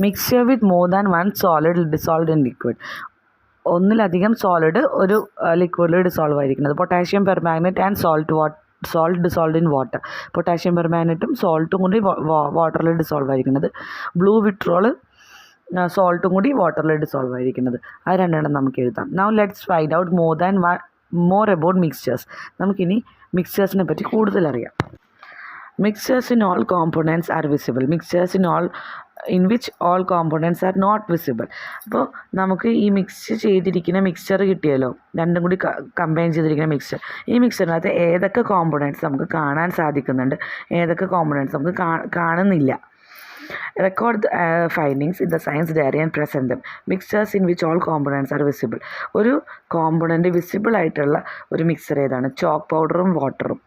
Mixture with more than 1 solid dissolved in liquid. ഒന്നിലധികം സോളിഡ് ഒരു ലിക്വിഡിൽ ഡിസോൾവ് ആയിരിക്കുന്നത്. Potassium permanganate and salt dissolved in water. Potassium പെർമാംഗനേറ്റും സോൾട്ടും കൂടി വാട്ടറിൽ ഡിസോൾവ് ആയിരിക്കുന്നത്. ബ്ലൂ വിട്രോള് സോൾട്ടും കൂടി വാട്ടറിൽ ഡിസോൾവ് ആയിരിക്കുന്നത്. അത് 2 നമുക്ക് എഴുതാം. Now let's find out more about mixtures. നമുക്കിനി മിക്സ്ചേഴ്സിനെ പറ്റി കൂടുതൽ അറിയാം. Mixtures in all components are visible. Mixtures in which all components are not visible. അപ്പോൾ നമുക്ക് ഈ മിക്സ് ചെയ്തിരിക്കുന്ന മിക്സ്ചർ കിട്ടിയല്ലോ, രണ്ടും കൂടി കമ്പൈൻ ചെയ്തിരിക്കുന്ന മിക്സ്ചർ. ഈ മിക്സ്ചറിനകത്ത് ഏതൊക്കെ കോമ്പണൻറ്റ്സ് നമുക്ക് കാണാൻ സാധിക്കുന്നുണ്ട്, ഏതൊക്കെ കോമ്പണൻറ്റ്സ് നമുക്ക് കാണുന്നില്ല. Record the findings in the science diary and present them. Mixtures in which all components are visible. ഒരു കോമ്പണൻറ്റ് വിസിബിൾ ആയിട്ടുള്ള ഒരു മിക്സർ ഏതാണ്? ചോക്ക് പൗഡറും വാട്ടറും.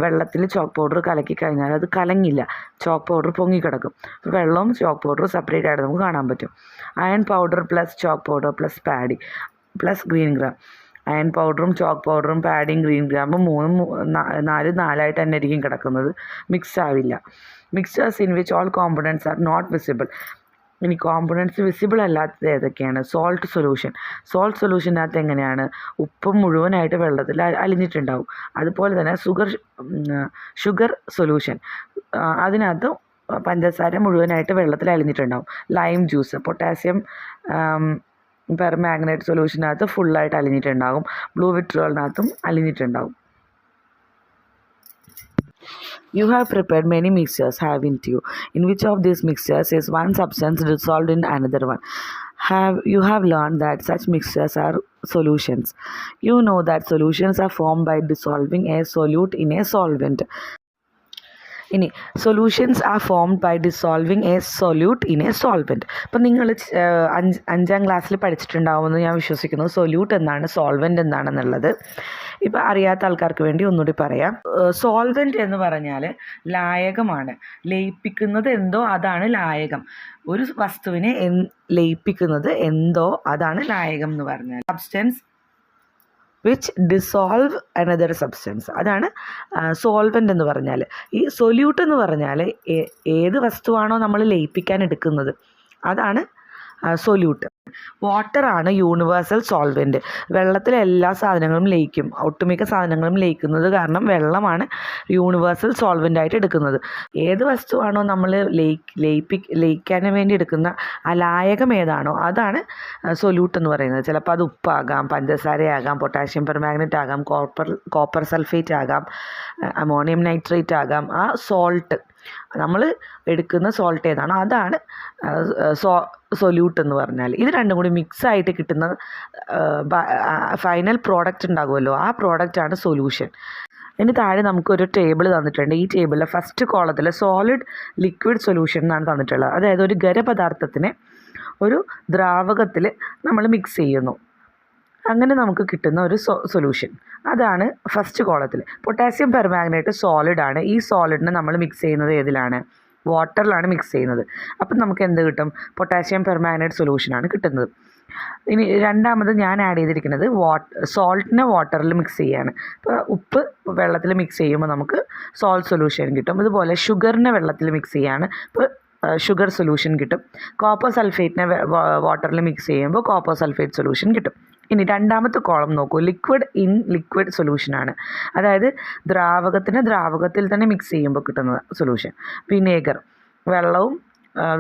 വെള്ളത്തിൽ ചോക്ക് പൗഡർ കലക്കി കഴിഞ്ഞാൽ അത് കലങ്ങില്ല, ചോക്ക് പൗഡർ പൊങ്ങിക്കിടക്കും. വെള്ളവും ചോക്ക് പൗഡറും സെപ്പറേറ്റ് ആയിട്ട് നമുക്ക് കാണാൻ പറ്റും. Iron powder plus chalk powder plus paddy plus green gram. Iron പൗഡറും ചോക്ക് പൗഡറും പാഡിയും ഗ്രീൻ ഗ്രാമും 4 തന്നെ ആയിരിക്കും കിടക്കുന്നത്, മിക്സ് ആവില്ല. Mixtures in which all components are not visible. ഇനി കോമ്പണൻറ്റ്സ് വിസിബിൾ അല്ലാത്തത് ഏതൊക്കെയാണ്? Salt solution. സോൾട്ട് സൊല്യൂഷനകത്ത് എങ്ങനെയാണ്? ഉപ്പ് മുഴുവനായിട്ട് വെള്ളത്തിൽ അലിഞ്ഞിട്ടുണ്ടാവും. അതുപോലെ തന്നെ ഷുഗർ സൊല്യൂഷൻ, അതിനകത്ത് പഞ്ചസാര മുഴുവനായിട്ട് വെള്ളത്തിൽ അലിഞ്ഞിട്ടുണ്ടാവും. ലൈം ജ്യൂസ്, പൊട്ടാസ്യം പെർമാംഗനേറ്റ് സൊല്യൂഷനകത്ത് ഫുള്ളായിട്ട് അലിഞ്ഞിട്ടുണ്ടാകും. Blue വിട്രോളിനകത്തും അലിഞ്ഞിട്ടുണ്ടാവും. You have prepared many mixtures, haven't you? In which of these mixtures is one substance dissolved in another one? You have learned that such mixtures are solutions. You know that solutions are formed by dissolving a solute in a solvent. ഇനി solutions are formed by dissolving a solute in a solvent. അപ്പം നിങ്ങൾ 5ാം ക്ലാസ്സിൽ പഠിച്ചിട്ടുണ്ടാവുമെന്ന് ഞാൻ വിശ്വസിക്കുന്നു, സൊല്യൂട്ട് എന്താണ്, സോൾവെൻറ്റ് എന്താണെന്നുള്ളത്. ഇപ്പം അറിയാത്ത ആൾക്കാർക്ക് വേണ്ടി ഒന്നുകൂടി പറയാം. സോൾവെൻറ്റ് എന്ന് പറഞ്ഞാൽ ലായകമാണ്. ലയിപ്പിക്കുന്നത് എന്തോ അതാണ് ലായകം. ഒരു വസ്തുവിനെ ലയിപ്പിക്കുന്നത് എന്തോ അതാണ് ലായകം എന്ന് പറഞ്ഞാൽ. Substance which dissolve another substance, അതാണ് സോൾവെൻ്റ് എന്ന് പറഞ്ഞാൽ. ഈ സൊല്യൂട്ട് എന്ന് പറഞ്ഞാൽ ഏത് വസ്തുവാണോ നമ്മൾ ലയിപ്പിക്കാൻ എടുക്കുന്നത് അതാണ് സൊല്യൂട്ട്. വാട്ടറാണ് universal solvent. വെള്ളത്തിലെ എല്ലാ സാധനങ്ങളും ലയിക്കും. ഒട്ടുമിക്ക സാധനങ്ങളും ലയിക്കുന്നത് കാരണം വെള്ളമാണ് യൂണിവേഴ്സൽ സോൾവെൻ്റായിട്ട് എടുക്കുന്നത്. ഏത് വസ്തുവാണോ നമ്മൾ ലയിക്കാൻ വേണ്ടി എടുക്കുന്ന ആ ലായകം ഏതാണോ അതാണ് സൊല്യൂട്ട് എന്ന് പറയുന്നത്. ചിലപ്പോൾ അത് ഉപ്പാകാം, പഞ്ചസാരയാകാം, പൊട്ടാഷ്യം പെർമാംഗനേറ്റ് ആകാം, കോപ്പർ സൾഫേറ്റ് ആകാം, അമോണിയം നൈട്രേറ്റ് ആകാം. ആ സോൾട്ട് നമ്മൾ എടുക്കുന്ന സോൾട്ട് ഏതാണോ അതാണ് സൊല്യൂട്ട് എന്ന് പറഞ്ഞാൽ. ഇത് രണ്ടും കൂടി മിക്സായിട്ട് കിട്ടുന്ന ഫൈനൽ പ്രോഡക്റ്റ് ഉണ്ടാകുമല്ലോ, ആ പ്രോഡക്റ്റാണ് സൊല്യൂഷൻ. ഇനി താഴെ നമുക്കൊരു ടേബിൾ തന്നിട്ടുണ്ട്. ഈ ടേബിളിൽ ഫസ്റ്റ് കോളത്തിൽ സോളിഡ് ലിക്വിഡ് സൊല്യൂഷൻ എന്നാണ് തന്നിട്ടുള്ളത്. അതായത് ഒരു ഖരപദാർത്ഥത്തിനെ ഒരു ദ്രാവകത്തിൽ നമ്മൾ മിക്സ് ചെയ്യുന്നു, അങ്ങനെ നമുക്ക് കിട്ടുന്ന ഒരു സൊല്യൂഷൻ. അതാണ് ഫസ്റ്റ് കോളത്തിൽ. പൊട്ടാസ്യം പെർമാംഗനേറ്റ് സോളിഡാണ്. ഈ സോളിഡിനെ നമ്മൾ മിക്സ് ചെയ്യുന്നത് ഏതിലാണ്? വാട്ടറിലാണ് മിക്സ് ചെയ്യുന്നത്. അപ്പം നമുക്ക് എന്ത് കിട്ടും? പൊട്ടാസ്യം പെർമാംഗനേറ്റ് സൊല്യൂഷനാണ് കിട്ടുന്നത്. ഇനി രണ്ടാമത് ഞാൻ ആഡ് ചെയ്തിരിക്കുന്നത് സോൾട്ടിനെ വാട്ടറിൽ മിക്സ് ചെയ്യാണ്. ഇപ്പോൾ ഉപ്പ് വെള്ളത്തിൽ മിക്സ് ചെയ്യുമ്പോൾ നമുക്ക് സോൾട്ട് സൊല്യൂഷൻ കിട്ടും. അതുപോലെ ഷുഗറിനെ വെള്ളത്തിൽ മിക്സ് ചെയ്യാണ്, ഇപ്പോൾ ഷുഗർ സൊല്യൂഷൻ കിട്ടും. കോപ്പർ സൾഫേറ്റിനെ വാട്ടറിൽ മിക്സ് ചെയ്യുമ്പോൾ കോപ്പർ സൾഫേറ്റ് സൊല്യൂഷൻ കിട്ടും. ഇനി രണ്ടാമത്തെ കോളം നോക്കൂ, ലിക്വിഡ് ഇൻ ലിക്വിഡ് സൊല്യൂഷനാണ്. അതായത് ദ്രാവകത്തിന് ദ്രാവകത്തിൽ തന്നെ മിക്സ് ചെയ്യുമ്പോൾ കിട്ടുന്ന സൊല്യൂഷൻ. വിനേഗർ, വെള്ളവും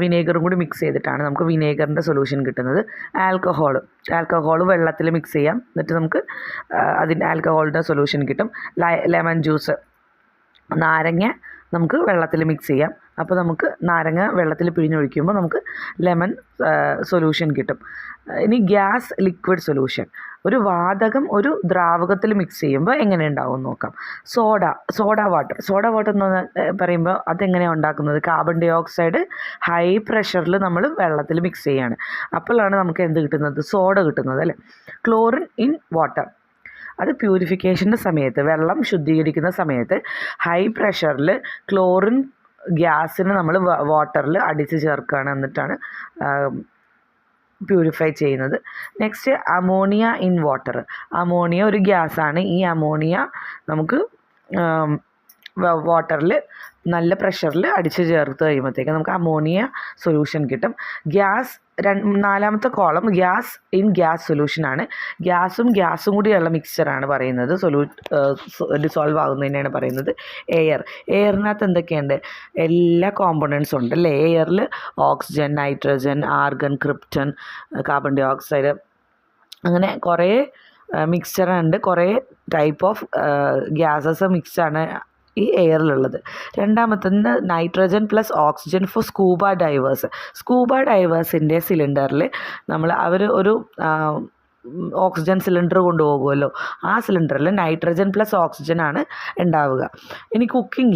വിനേഗറും കൂടി മിക്സ് ചെയ്തിട്ടാണ് നമുക്ക് വിനേഗറിൻ്റെ സൊല്യൂഷൻ കിട്ടുന്നത്. ആൽക്കഹോൾ വെള്ളത്തിൽ മിക്സ് ചെയ്യാം, എന്നിട്ട് നമുക്ക് അതിൻ്റെ ആൽക്കഹോളിൻ്റെ സൊല്യൂഷൻ കിട്ടും. ലെമൺ ജ്യൂസ്, നാരങ്ങ നമുക്ക് വെള്ളത്തിൽ മിക്സ് ചെയ്യാം, അപ്പോൾ നമുക്ക് നാരങ്ങ വെള്ളത്തിൽ പിഴിഞ്ഞൊഴിക്കുമ്പോൾ നമുക്ക് ലെമൺ സൊല്യൂഷൻ കിട്ടും. ഇനി ഗ്യാസ് ലിക്വിഡ് സൊല്യൂഷൻ, ഒരു വാതകം ഒരു ദ്രാവകത്തിൽ മിക്സ് ചെയ്യുമ്പോൾ എങ്ങനെ ഉണ്ടാവും നോക്കാം. സോഡ വാട്ടർ എന്ന് പറയുമ്പോൾ അതെങ്ങനെയാണ് ഉണ്ടാക്കുന്നത്? കാർബൺ ഡൈ ഓക്സൈഡ് ഹൈ പ്രഷറിൽ നമ്മൾ വെള്ളത്തിൽ മിക്സ് ചെയ്യാണ്, അപ്പോഴാണ് നമുക്ക് എന്ത് കിട്ടുന്നത്? സോഡ കിട്ടുന്നത്, അല്ലേ? ക്ലോറിൻ ഇൻ വാട്ടർ, അത് പ്യൂരിഫിക്കേഷൻ്റെ സമയത്ത്, വെള്ളം ശുദ്ധീകരിക്കുന്ന സമയത്ത് ഹൈ പ്രഷറിൽ ക്ലോറിൻ ഗ്യാസിന് നമ്മൾ വാട്ടറിൽ അടിച്ച് ചേർക്കുകയാണ്, എന്നിട്ടാണ് പ്യൂരിഫൈ ചെയ്യുന്നത്. Next ammonia in water. Ammonia ഒരു ഗ്യാസാണ്. ഈ അമോണിയ നമുക്ക് വാട്ടറിൽ നല്ല പ്രഷറിൽ അടിച്ച് ചേർത്ത് കഴിയുമ്പോഴത്തേക്ക് നമുക്ക് അമോണിയ സൊല്യൂഷൻ കിട്ടും. നാലാമത്തെ കോളം ഗ്യാസ് ഇൻ ഗ്യാസ് സൊല്യൂഷനാണ്. ഗ്യാസും കൂടിയുള്ള മിക്സ്ചറാണ് പറയുന്നത്, ഡിസോൾവ് ആകുന്നതിനാണ് പറയുന്നത്. എയറിനകത്ത് എന്തൊക്കെയുണ്ട്? എല്ലാ കോമ്പണൻസും ഉണ്ട്, അല്ലേ? എയറിൽ oxygen, nitrogen, argon, krypton, carbon dioxide, അങ്ങനെ കുറേ മിക്സ്ചറുണ്ട്. കുറേ ടൈപ്പ് ഓഫ് ഗ്യാസസ് മിക്സാണ് ഈ എയറിലുള്ളത്. രണ്ടാമത്തേത് nitrogen plus oxygen for scuba ഡൈവേഴ്സിൻ്റെ സിലിണ്ടറിൽ അവർ ഒരു ഓക്സിജൻ സിലിണ്ടർ കൊണ്ടുപോകുമല്ലോ, ആ സിലിണ്ടറിൽ നൈട്രജൻ പ്ലസ് ഓക്സിജൻ ആണ് ഉണ്ടാവുക. ഇനി കുക്കിംഗ്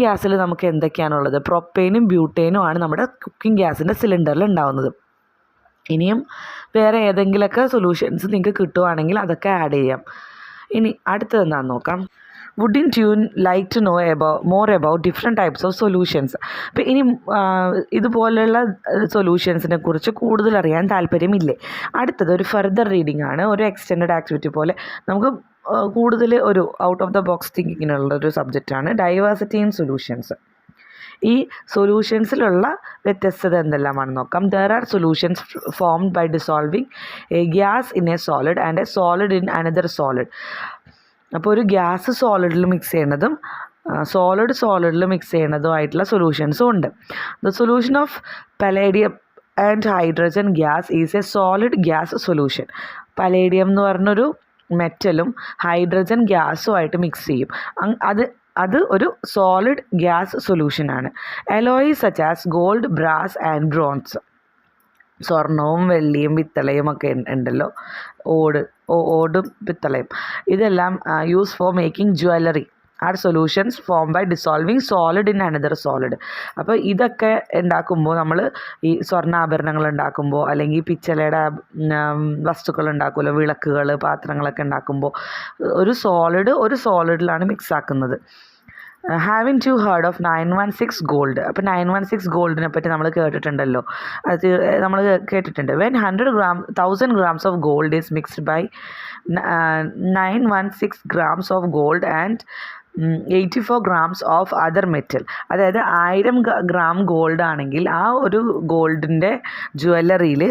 ഗ്യാസിൽ നമുക്ക് എന്തൊക്കെയാണുള്ളത്? പ്രൊപ്പൈനും ബ്യൂട്ടൈനും ആണ് നമ്മുടെ കുക്കിംഗ് ഗ്യാസിൻ്റെ സിലിണ്ടറിൽ ഉണ്ടാവുന്നത്. ഇനിയും വേറെ ഏതെങ്കിലുമൊക്കെ സൊല്യൂഷൻസ് നിങ്ങൾക്ക് കിട്ടുവാണെങ്കിൽ അതൊക്കെ ആഡ് ചെയ്യാം. ഇനി അടുത്തത് എന്താണെന്ന് നോക്കാം. Wouldn't you like to know more about different types of solutions? അപ്പോൾ ഇനി ഇതുപോലെയുള്ള സൊല്യൂഷൻസിനെ കുറിച്ച് കൂടുതൽ അറിയാൻ താല്പര്യമില്ലേ? അടുത്തത് ഒരു ഫർദർ റീഡിംഗ് ആണ്, ഒരു എക്സ്റ്റെൻഡഡ് ആക്ടിവിറ്റി പോലെ. നമുക്ക് കൂടുതൽ ഒരു ഔട്ട് ഓഫ് ദ ബോക്സ് തിങ്കിങ്ങിനുള്ള ഒരു സബ്ജക്റ്റാണ് ഡൈവേഴ്സിറ്റി ഇൻ സൊല്യൂഷൻസ്. ഈ സൊല്യൂഷൻസിലുള്ള വ്യത്യസ്തത എന്തെല്ലാമാണെന്ന് നോക്കാം. There are solutions formed by dissolving a gas in a solid and a solid in another solid. അപ്പോൾ ഒരു ഗ്യാസ് സോളിഡിൽ മിക്സ് ചെയ്യണതും സോളിഡിൽ മിക്സ് ചെയ്യണതുമായിട്ടുള്ള സൊല്യൂഷൻസും ഉണ്ട്. The solution of palladium and hydrogen gas is a solid gas solution. Palladium എന്ന് പറഞ്ഞൊരു മെറ്റലും ഹൈഡ്രജൻ ഗ്യാസുമായിട്ട് മിക്സ് ചെയ്യും, അത് ഒരു സോളിഡ് ഗ്യാസ് സൊല്യൂഷനാണ്. Alloy such as gold, brass and bronze, സ്വർണവും വെള്ളിയും പിത്തളയും ഒക്കെ ഉണ്ടല്ലോ, ഓടും പിത്തളയും, ഇതെല്ലാം use for making jewellery are solutions form by dissolving solid in another solid. അപ്പോൾ ഇതൊക്കെ ഉണ്ടാക്കുമ്പോൾ നമ്മൾ ഈ സ്വർണ്ണാഭരണങ്ങൾ ഉണ്ടാക്കുമ്പോൾ അല്ലെങ്കിൽ പിച്ചളയുടെ വസ്തുക്കൾ ഉണ്ടാക്കുമല്ലോ, വിളക്കുകൾ, പാത്രങ്ങളൊക്കെ ഉണ്ടാക്കുമ്പോൾ ഒരു സോളിഡിലാണ് മിക്സ് ആക്കുന്നത്. Having to heard of 916 gold. അപ്പോൾ 916 ഗോൾഡിനെ പറ്റി നമ്മൾ കേട്ടിട്ടുണ്ടല്ലോ, അത് നമ്മൾ കേട്ടിട്ടുണ്ട്. When 1000 grams of gold is mixed by 916 grams of gold and 84 grams of other metal. അതായത് 1000 gram ഗോൾഡ് ആണെങ്കിൽ ആ ഒരു ഗോൾഡിൻ്റെ ജ്വല്ലറിയിൽ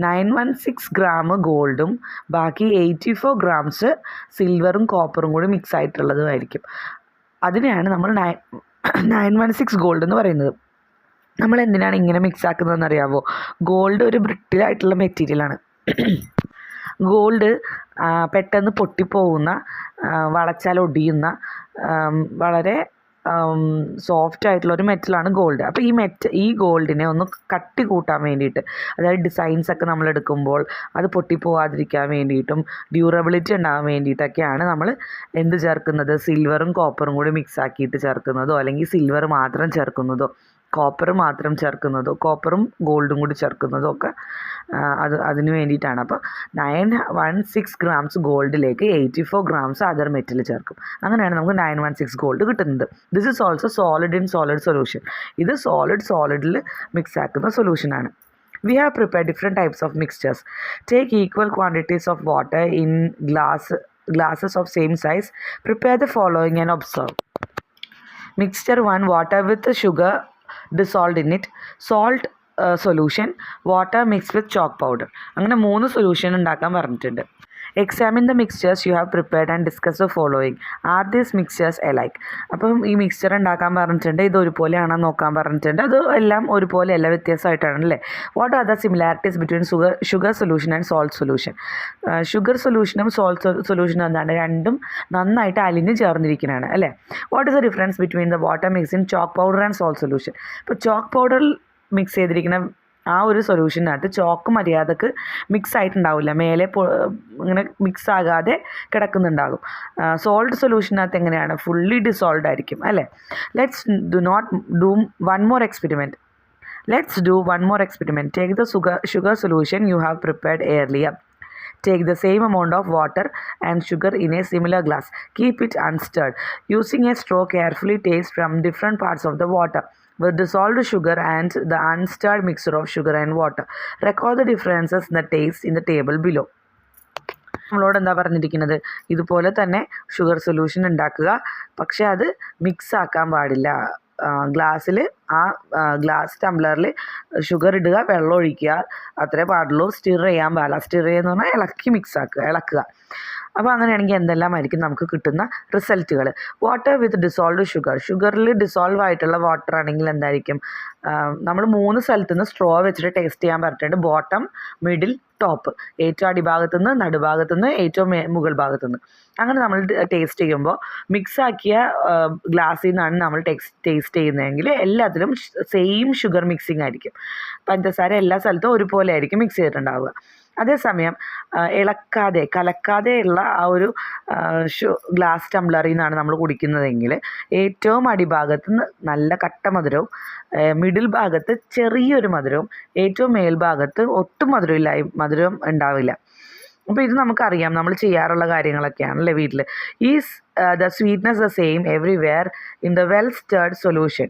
916 gram ഗോൾഡും ബാക്കി 84 grams സിൽവറും കോപ്പറും കൂടി മിക്സ് ആയിട്ടുള്ളതുമായിരിക്കും. അതിനെയാണ് നമ്മൾ 916 ഗോൾഡ് എന്ന് പറയുന്നത്. നമ്മൾ എന്തിനാണ് ഇങ്ങനെ മിക്സ് ആക്കുന്നതെന്ന് അറിയാമോ? ഗോൾഡ് ഒരു ബ്രിട്ടിലായിട്ടുള്ള മെറ്റീരിയലാണ്. ഗോൾഡ് പെട്ടെന്ന് പൊട്ടിപ്പോകുന്ന, വളച്ചാൽ ഒടിയുന്ന, വളരെ സോഫ്റ്റ് ആയിട്ടുള്ള ഒരു മെറ്റലാണ് ഗോൾഡ്. അപ്പോൾ ഈ ഗോൾഡിനെ ഒന്ന് കട്ടി കൂട്ടാൻ വേണ്ടിയിട്ട്, അതായത് ഡിസൈൻസൊക്കെ നമ്മൾ എടുക്കുമ്പോൾ അത് പൊട്ടിപ്പോവാതിരിക്കാൻ വേണ്ടിയിട്ടും ഡ്യൂറബിലിറ്റി ഉണ്ടാകാൻ വേണ്ടിയിട്ടൊക്കെയാണ് നമ്മൾ എന്ത് ചേർക്കുന്നത്, സിൽവറും കോപ്പറും കൂടി മിക്സ് ആക്കിയിട്ട് ചേർക്കുന്നതോ, അല്ലെങ്കിൽ സിൽവർ മാത്രം ചേർക്കുന്നതോ, കോപ്പർ മാത്രം ചേർക്കുന്നതോ, കോപ്പറും ഗോൾഡും കൂടി ചേർക്കുന്നതോ ഒക്കെ അതിന് വേണ്ടിയിട്ടാണ്. അപ്പോൾ 916 ഗ്രാംസ് ഗോൾഡിലേക്ക് 84 ഗ്രാംസ് അതർ മെറ്റൽ ചേർക്കും. അങ്ങനെയാണ് നമുക്ക് 916 ഗോൾഡ് കിട്ടുന്നത്. This is also solid in solid solution. ഇത് സോളിഡിൽ മിക്സ് ആക്കുന്ന സൊല്യൂഷനാണ്. We have prepared different types of mixtures. Take equal quantities of water in glasses of same size. Prepare the following and observe. Mixture 1, water with sugar dissolved in it, salt solution, water mixed with chalk powder. അങ്ങനെ 3 സൊല്യൂഷൻ ഉണ്ടാക്കാൻ പറഞ്ഞിട്ടുണ്ട്. Examine the mixtures you have prepared and discuss the following. Are these mixtures alike? അപ്പം ഈ മിക്സ്ചർ ഉണ്ടാക്കാൻ പറഞ്ഞിട്ടുണ്ട്, ഇത് ഒരുപോലെയാണോ നോക്കാൻ പറഞ്ഞിട്ടുണ്ട്. അത് എല്ലാം ഒരുപോലെയല്ല, വ്യത്യാസമായിട്ടാണല്ലേ. What are the similarities between sugar solution and salt solution? Sugar സൊല്യൂഷനും സോൾട്ട് സൊല്യൂഷനും എന്താണ്, രണ്ടും നന്നായിട്ട് അലിഞ്ഞ് ചേർന്നിരിക്കുന്നതാണ് അല്ലേ. What is the difference between the water mix in chalk powder and salt solution? ഇപ്പോൾ ചോക്ക് പൗഡറിൽ മിക്സ് ചെയ്തിരിക്കുന്ന ആ ഒരു സൊല്യൂഷനകത്ത് ചോക്ക് മര്യാദക്ക് മിക്സ് ആയിട്ടുണ്ടാവില്ല, മേലെ ഇങ്ങനെ മിക്സ് ആകാതെ കിടക്കുന്നുണ്ടാകും. സോൾട്ട് സൊല്യൂഷനകത്ത് എങ്ങനെയാണ്, ഫുള്ളി ഡിസോൾവ് ആയിരിക്കും അല്ലേ. Let's do one more experiment. Take the sugar solution you have prepared earlier. Take the same amount of water and sugar in a similar glass. Keep it unstirred. Using a straw, carefully taste from different parts of the water with dissolved sugar and the unstirred mixture of sugar and water. Record the differences in the taste in the table below. നമ്മളോട് എന്താ പറഞ്ഞിരിക്കുന്നത്, ഇതുപോലെ തന്നെ ഷുഗർ സൊല്യൂഷൻ ഉണ്ടാക്കുക, പക്ഷേ അത് മിക്സ് ആക്കാൻ പാടില്ല. ഗ്ലാസ്സിൽ ഗ്ലാസ് ടംബ്ലറിൽ ഷുഗർ ഇടുക, വെള്ളം ഒഴിക്കുക, അത്രേ പാടുള്ളൂ. സ്റ്റിർ ചെയ്യാൻ പാടില്ല. സ്റ്റിർ ചെയ്യുന്ന പറഞ്ഞാൽ ഇളക്കുക. അപ്പോൾ അങ്ങനെയാണെങ്കിൽ എന്തെല്ലാമായിരിക്കും നമുക്ക് കിട്ടുന്ന റിസൾട്ടുകൾ? വാട്ടർ വിത്ത് ഡിസോൾവ്ഡ് ഷുഗറിൽ ഡിസോൾവ് ആയിട്ടുള്ള വാട്ടർ ആണെങ്കിൽ എന്തായിരിക്കും, നമ്മൾ 3 സ്ഥലത്തു നിന്ന് സ്ട്രോ വെച്ചിട്ട് ടേസ്റ്റ് ചെയ്യാൻ പറഞ്ഞിട്ടുണ്ട്. Bottom, middle, top. ഏറ്റവും അടിഭാഗത്തുനിന്ന്, നടുഭാഗത്തുനിന്ന്, ഏറ്റവും മുകൾ ഭാഗത്തുനിന്ന്. അങ്ങനെ നമ്മൾ ടേസ്റ്റ് ചെയ്യുമ്പോൾ മിക്സാക്കിയ ഗ്ലാസ്സിൽ നിന്നാണ് നമ്മൾ ടേസ്റ്റ് ചെയ്യുന്നതെങ്കിൽ എല്ലാത്തിലും സെയിം ഷുഗർ മിക്സിംഗ് ആയിരിക്കും. പഞ്ചസാര എല്ലാ സ്ഥലത്തും ഒരുപോലെ ആയിരിക്കും മിക്സ് ചെയ്തിട്ടുണ്ടാവുക. അതേസമയം കലക്കാതെയുള്ള ആ ഒരു ഗ്ലാസ് ടംബ്ലറിൽ നിന്നാണ് നമ്മൾ കുടിക്കുന്നതെങ്കിൽ ഏറ്റവും അടിഭാഗത്ത് നല്ല കട്ട മധുരവും, മിഡിൽ ഭാഗത്ത് ചെറിയൊരു മധുരവും, ഏറ്റവും മേൽഭാഗത്ത് ഒട്ടും മധുരം ഉണ്ടാവില്ല. അപ്പോൾ ഇത് നമുക്കറിയാം, നമ്മൾ ചെയ്യാറുള്ള കാര്യങ്ങളൊക്കെയാണല്ലേ വീട്ടിൽ. The sweetness the same everywhere in the well stirred solution?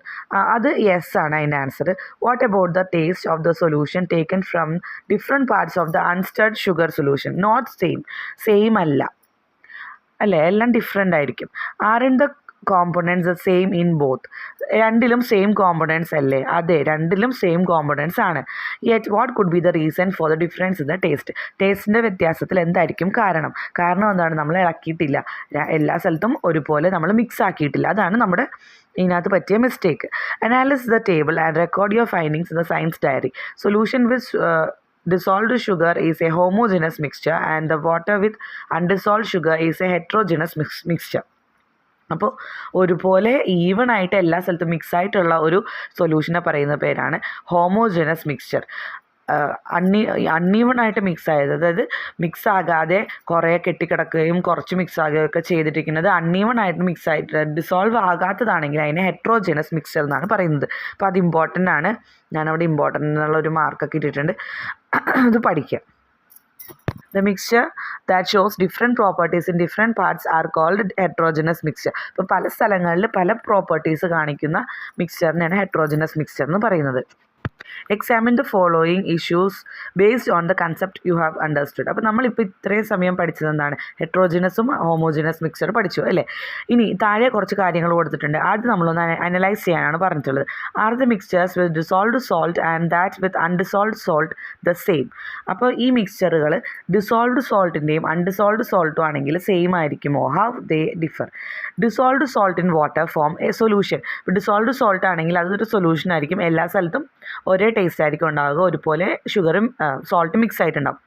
അത് യെസ് ആണ് അതിൻ്റെ answer. What about the taste of the solution taken from different parts of the unstirred sugar solution? Not same അല്ലേ, എല്ലാം ഡിഫറെൻ്റ് ആയിരിക്കും. Are in the components the same in both? രണ്ടിലും സെയിം കോമ്പണൻസ് അല്ലേ? അതെ, രണ്ടിലും സെയിം കോമ്പണൻസ് ആണ്. Yet what could be the reason for the difference in the ടേസ്റ്റിൻ്റെ വ്യത്യാസത്തിൽ എന്തായിരിക്കും കാരണം എന്താണ്, നമ്മൾ ഇളക്കിയിട്ടില്ല, എല്ലാ സ്ഥലത്തും ഒരുപോലെ നമ്മൾ മിക്സ് ആക്കിയിട്ടില്ല. അതാണ് നമ്മുടെ ഇതിനകത്ത് പറ്റിയ mistake. Analysis the table and record your findings in the science diary. Solution with dissolved sugar is a homogeneous mixture and the water with undissolved sugar is a heterogeneous mixture. അപ്പോൾ ഒരുപോലെ ഈവൺ ആയിട്ട് എല്ലാ സ്ഥലത്തും മിക്സ് ആയിട്ടുള്ള ഒരു സൊല്യൂഷനെ പറയുന്ന പേരാണ് ഹോമോജനസ് മിക്സ്ചർ. അൺഈവൺ ആയിട്ട് മിക്സ് ആയത്, അതായത് മിക്സ് ആകാതെ കുറേ കെട്ടിക്കിടക്കുകയും കുറച്ച് മിക്സ് ആകുകയൊക്കെ ചെയ്തിരിക്കുന്നത് അൺഈവൺ ആയിട്ട് മിക്സ് ആയിട്ട് ഡിസോൾവ് ആകാത്തതാണെങ്കിൽ അതിനെ ഹെട്രോജനസ് മിക്സ്ചർ എന്നാണ് പറയുന്നത്. അപ്പോൾ അത് ഇമ്പോർട്ടൻ്റ് ആണ്. ഞാനവിടെ ഇമ്പോർട്ടൻ്റ് എന്നുള്ളൊരു മാർക്കൊക്കെ ഇട്ടിട്ടുണ്ട്, അത് പഠിക്കുക. The mixture that shows different properties in different parts are called heterogeneous mixture. ഇപ്പോൾ പല സ്ഥലങ്ങളിൽ പല പ്രോപ്പർട്ടീസ് കാണിക്കുന്ന മിക്സ്ചറിനെയാണ് ഹെട്രോജനസ് മിക്സ്ചർ എന്ന് പറയുന്നത്. Examine the following issues based on the concept you have understood. അപ്പോൾ നമ്മളിപ്പോൾ ഇത്രയും സമയം പഠിച്ചത് എന്താണ്, ഹെട്രോജിനസും ഹോമോജിനസ് മിക്സ്ചർ പഠിച്ചു അല്ലേ. ഇനി താഴെ കുറച്ച് കാര്യങ്ങൾ കൊടുത്തിട്ടുണ്ട്, അത് നമ്മളൊന്ന് അനലൈസ് ചെയ്യാനാണ് പറഞ്ഞിട്ടുള്ളത്. Are the mixtures with dissolved salt and that with undissolved salt the same? അപ്പോൾ ഈ മിക്സ്ചറുകൾ ഡിസോൾവ്ഡ് സോൾട്ടിൻ്റെയും അൺഡിസോൾവ്ഡ് സോൾട്ടും ആണെങ്കിൽ സെയിം ആയിരിക്കുമോ? How they differ? Dissolved salt in water form A solution. ഇപ്പോൾ ഡിസോൾവ്ഡ് സോൾട്ട് ആണെങ്കിൽ അതൊരു സൊല്യൂഷൻ ആയിരിക്കും, എല്ലാ സ്ഥലത്തും ഒരേ ടേസ്റ്റ് ആയിരിക്കും ഉണ്ടാവുക, ഒരുപോലെ ഷുഗറും സോൾട്ടും മിക്സ് ആയിട്ടുണ്ടാവും.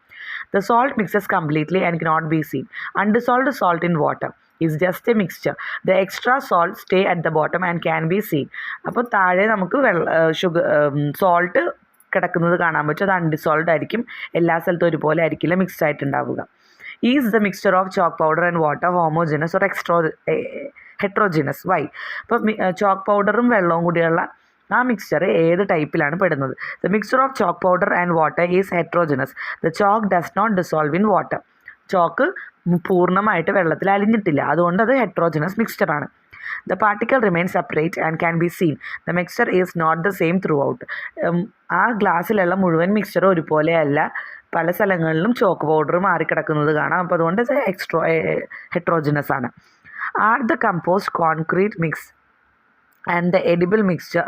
The salt mixes completely and cannot be seen. Undissolved salt in water. is just a mixture. The extra salt stay at the bottom and can be seen. അപ്പോൾ താഴെ നമുക്ക് സോൾട്ട് കിടക്കുന്നത് കാണാൻ പറ്റും. അത് അൺഡിസോൾവ് ആയിരിക്കും, എല്ലാ സ്ഥലത്തും ഒരുപോലെ ആയിരിക്കില്ല മിക്സ് ആയിട്ടുണ്ടാവുക. Is the mixture of chalk powder and water homogeneous or heterogeneous? Why? അപ്പോൾ ചോക്ക് പൗഡറും വെള്ളവും കൂടിയുള്ള ആ മിക്സ്ചർ ഏത് ടൈപ്പിലാണ് പെടുന്നത്? The mixture of chalk powder and water is heterogeneous. The chalk does not dissolve in water. Chalk പൂർണ്ണമായിട്ട് വെള്ളത്തിൽ അലിഞ്ഞിട്ടില്ല, അതുകൊണ്ട് അത് ഹെട്രോജിനസ് മിക്സ്ചറാണ്. The particle remain separate and can be seen. The mixture is not the same throughout. ആ ഗ്ലാസ്സിലുള്ള മുഴുവൻ മിക്സ്ചർ ഒരുപോലെയല്ല, പല സ്ഥലങ്ങളിലും ചോക്ക് പൗഡർ മാറിക്കിടക്കുന്നത് കാണാം. അപ്പോൾ അതുകൊണ്ട് ഹെട്രോജിനസ് ആണ്. Are the compost concrete mix and the edible mixture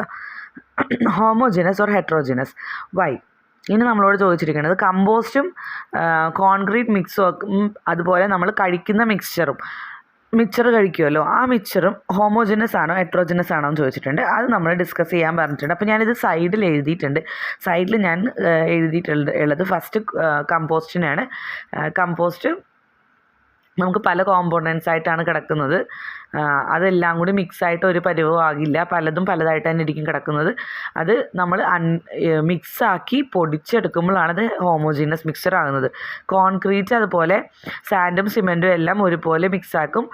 homogeneous or heterogeneous? Why? ഇനി നമ്മളോട് ചോദിച്ചിരിക്കുന്നത് കമ്പോസ്റ്റും കോൺക്രീറ്റ് മിക്സും അതുപോലെ നമ്മൾ കഴിക്കുന്ന മിക്സ്ചർ കഴിക്കുമല്ലോ, ആ മിക്സ്ചറും ഹോമോജിനസ് ആണോ ഹെട്രോജിനസ് ആണോ എന്ന് ചോദിച്ചിട്ടുണ്ട്. അത് നമ്മൾ ഡിസ്കസ് ചെയ്യാൻ പറഞ്ഞിട്ടുണ്ട്. അപ്പോൾ ഞാനിത് സൈഡിൽ എഴുതിയിട്ടുണ്ട്. സൈഡിൽ ഞാൻ എഴുതിയിട്ടുള്ളത് ഫസ്റ്റ് കമ്പോസ്റ്റിനാണ്. കമ്പോസ്റ്റ് നമുക്ക് പല കോമ്പോണൻസ് ആയിട്ടാണ് കിടക്കുന്നത്. അതെല്ലാം കൂടി മിക്സായിട്ട് ഒരു പരുവമാകില്ല, പലതും പലതായിട്ട് തന്നെ ഇരിക്കും കിടക്കുന്നത്. അത് നമ്മൾ മിക്സാക്കി പൊടിച്ചെടുക്കുമ്പോഴാണ് അത് ഹോമോജീനസ് മിക്സ്ചർ ആകുന്നത്. കോൺക്രീറ്റ് അതുപോലെ സാൻഡും സിമെൻറ്റും എല്ലാം ഒരുപോലെ മിക്സാക്കും.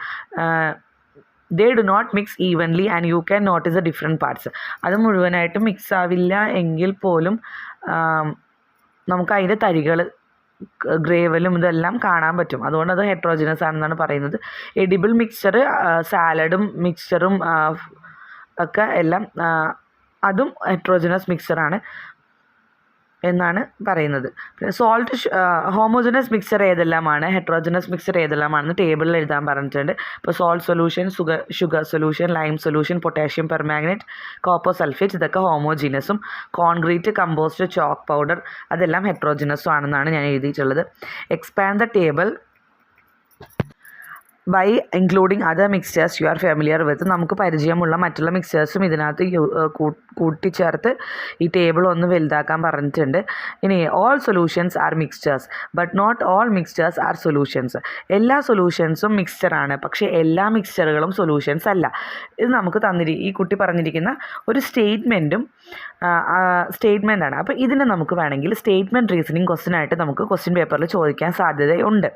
they do not mix evenly and you can notice the different parts. അത് മുഴുവനായിട്ട് മിക്സ് ആവില്ല എങ്കിൽ പോലും നമുക്ക് അതിൻ്റെ തരികൾ ഗ്രേവലും ഇതെല്ലാം കാണാൻ പറ്റും. അതുകൊണ്ട് അത് ഹെട്രോജിനസ് ആണെന്നാണ് പറയുന്നത്. എഡിബിൾ മിക്സ്ചർ സാലഡും മിക്സ്ചറും ഒക്കെ എല്ലാം അതും ഹെട്രോജിനസ് മിക്സ്ചറാണ് എന്നാണ് പറയുന്നത്. പിന്നെ സോൾട്ട് ഹോമോജനസ് മിക്സ്ചർ ഏതെല്ലാമാണ്, ഹെട്രോജനസ് മിക്സ്ചർ ഏതെല്ലാമാണെന്ന് ടേബിളിൽ എഴുതാൻ പറഞ്ഞിട്ടുണ്ട്. ഇപ്പോൾ salt solution, sugar solution, lime solution, potassium permanganate, copper sulphate ഇതൊക്കെ ഹോമോജീനസും, കോൺക്രീറ്റ്, കമ്പോസ്റ്റ്, ചോക്ക് പൗഡർ അതെല്ലാം ഹെട്രോജനസും ആണെന്നാണ് ഞാൻ എഴുതിയിട്ടുള്ളത്. Expand the table by including other mixtures you are familiar with. നമുക്ക് പരിചയമുള്ള മറ്റുള്ള മിക്സ്ചേഴ്സും ഇതിനകത്ത് കൂട്ടിച്ചേർത്ത് ഈ ടേബിൾ ഒന്ന് വലുതാക്കാൻ പറഞ്ഞിട്ടുണ്ട്. ഇനി all solutions are mixtures but not all mixtures are solutions. എല്ലാ സൊല്യൂഷൻസും മിക്സ്ചറാണ്, പക്ഷേ എല്ലാ മിക്സ്ചറുകളും സൊല്യൂഷൻസ് അല്ല. ഇത് നമുക്ക് ഈ കുട്ടി പറഞ്ഞിരിക്കുന്ന ഒരു സ്റ്റേറ്റ്മെൻറ്റാണ്. അപ്പോൾ ഇതിനെ നമുക്ക് വേണമെങ്കിൽ സ്റ്റേറ്റ്മെൻറ്റ് റീസണിങ് ക്വസ്റ്റ്യനായിട്ട് നമുക്ക് ക്വസ്റ്റ്യൻ പേപ്പറിൽ ചോദിക്കാൻ സാധ്യതയുണ്ട്.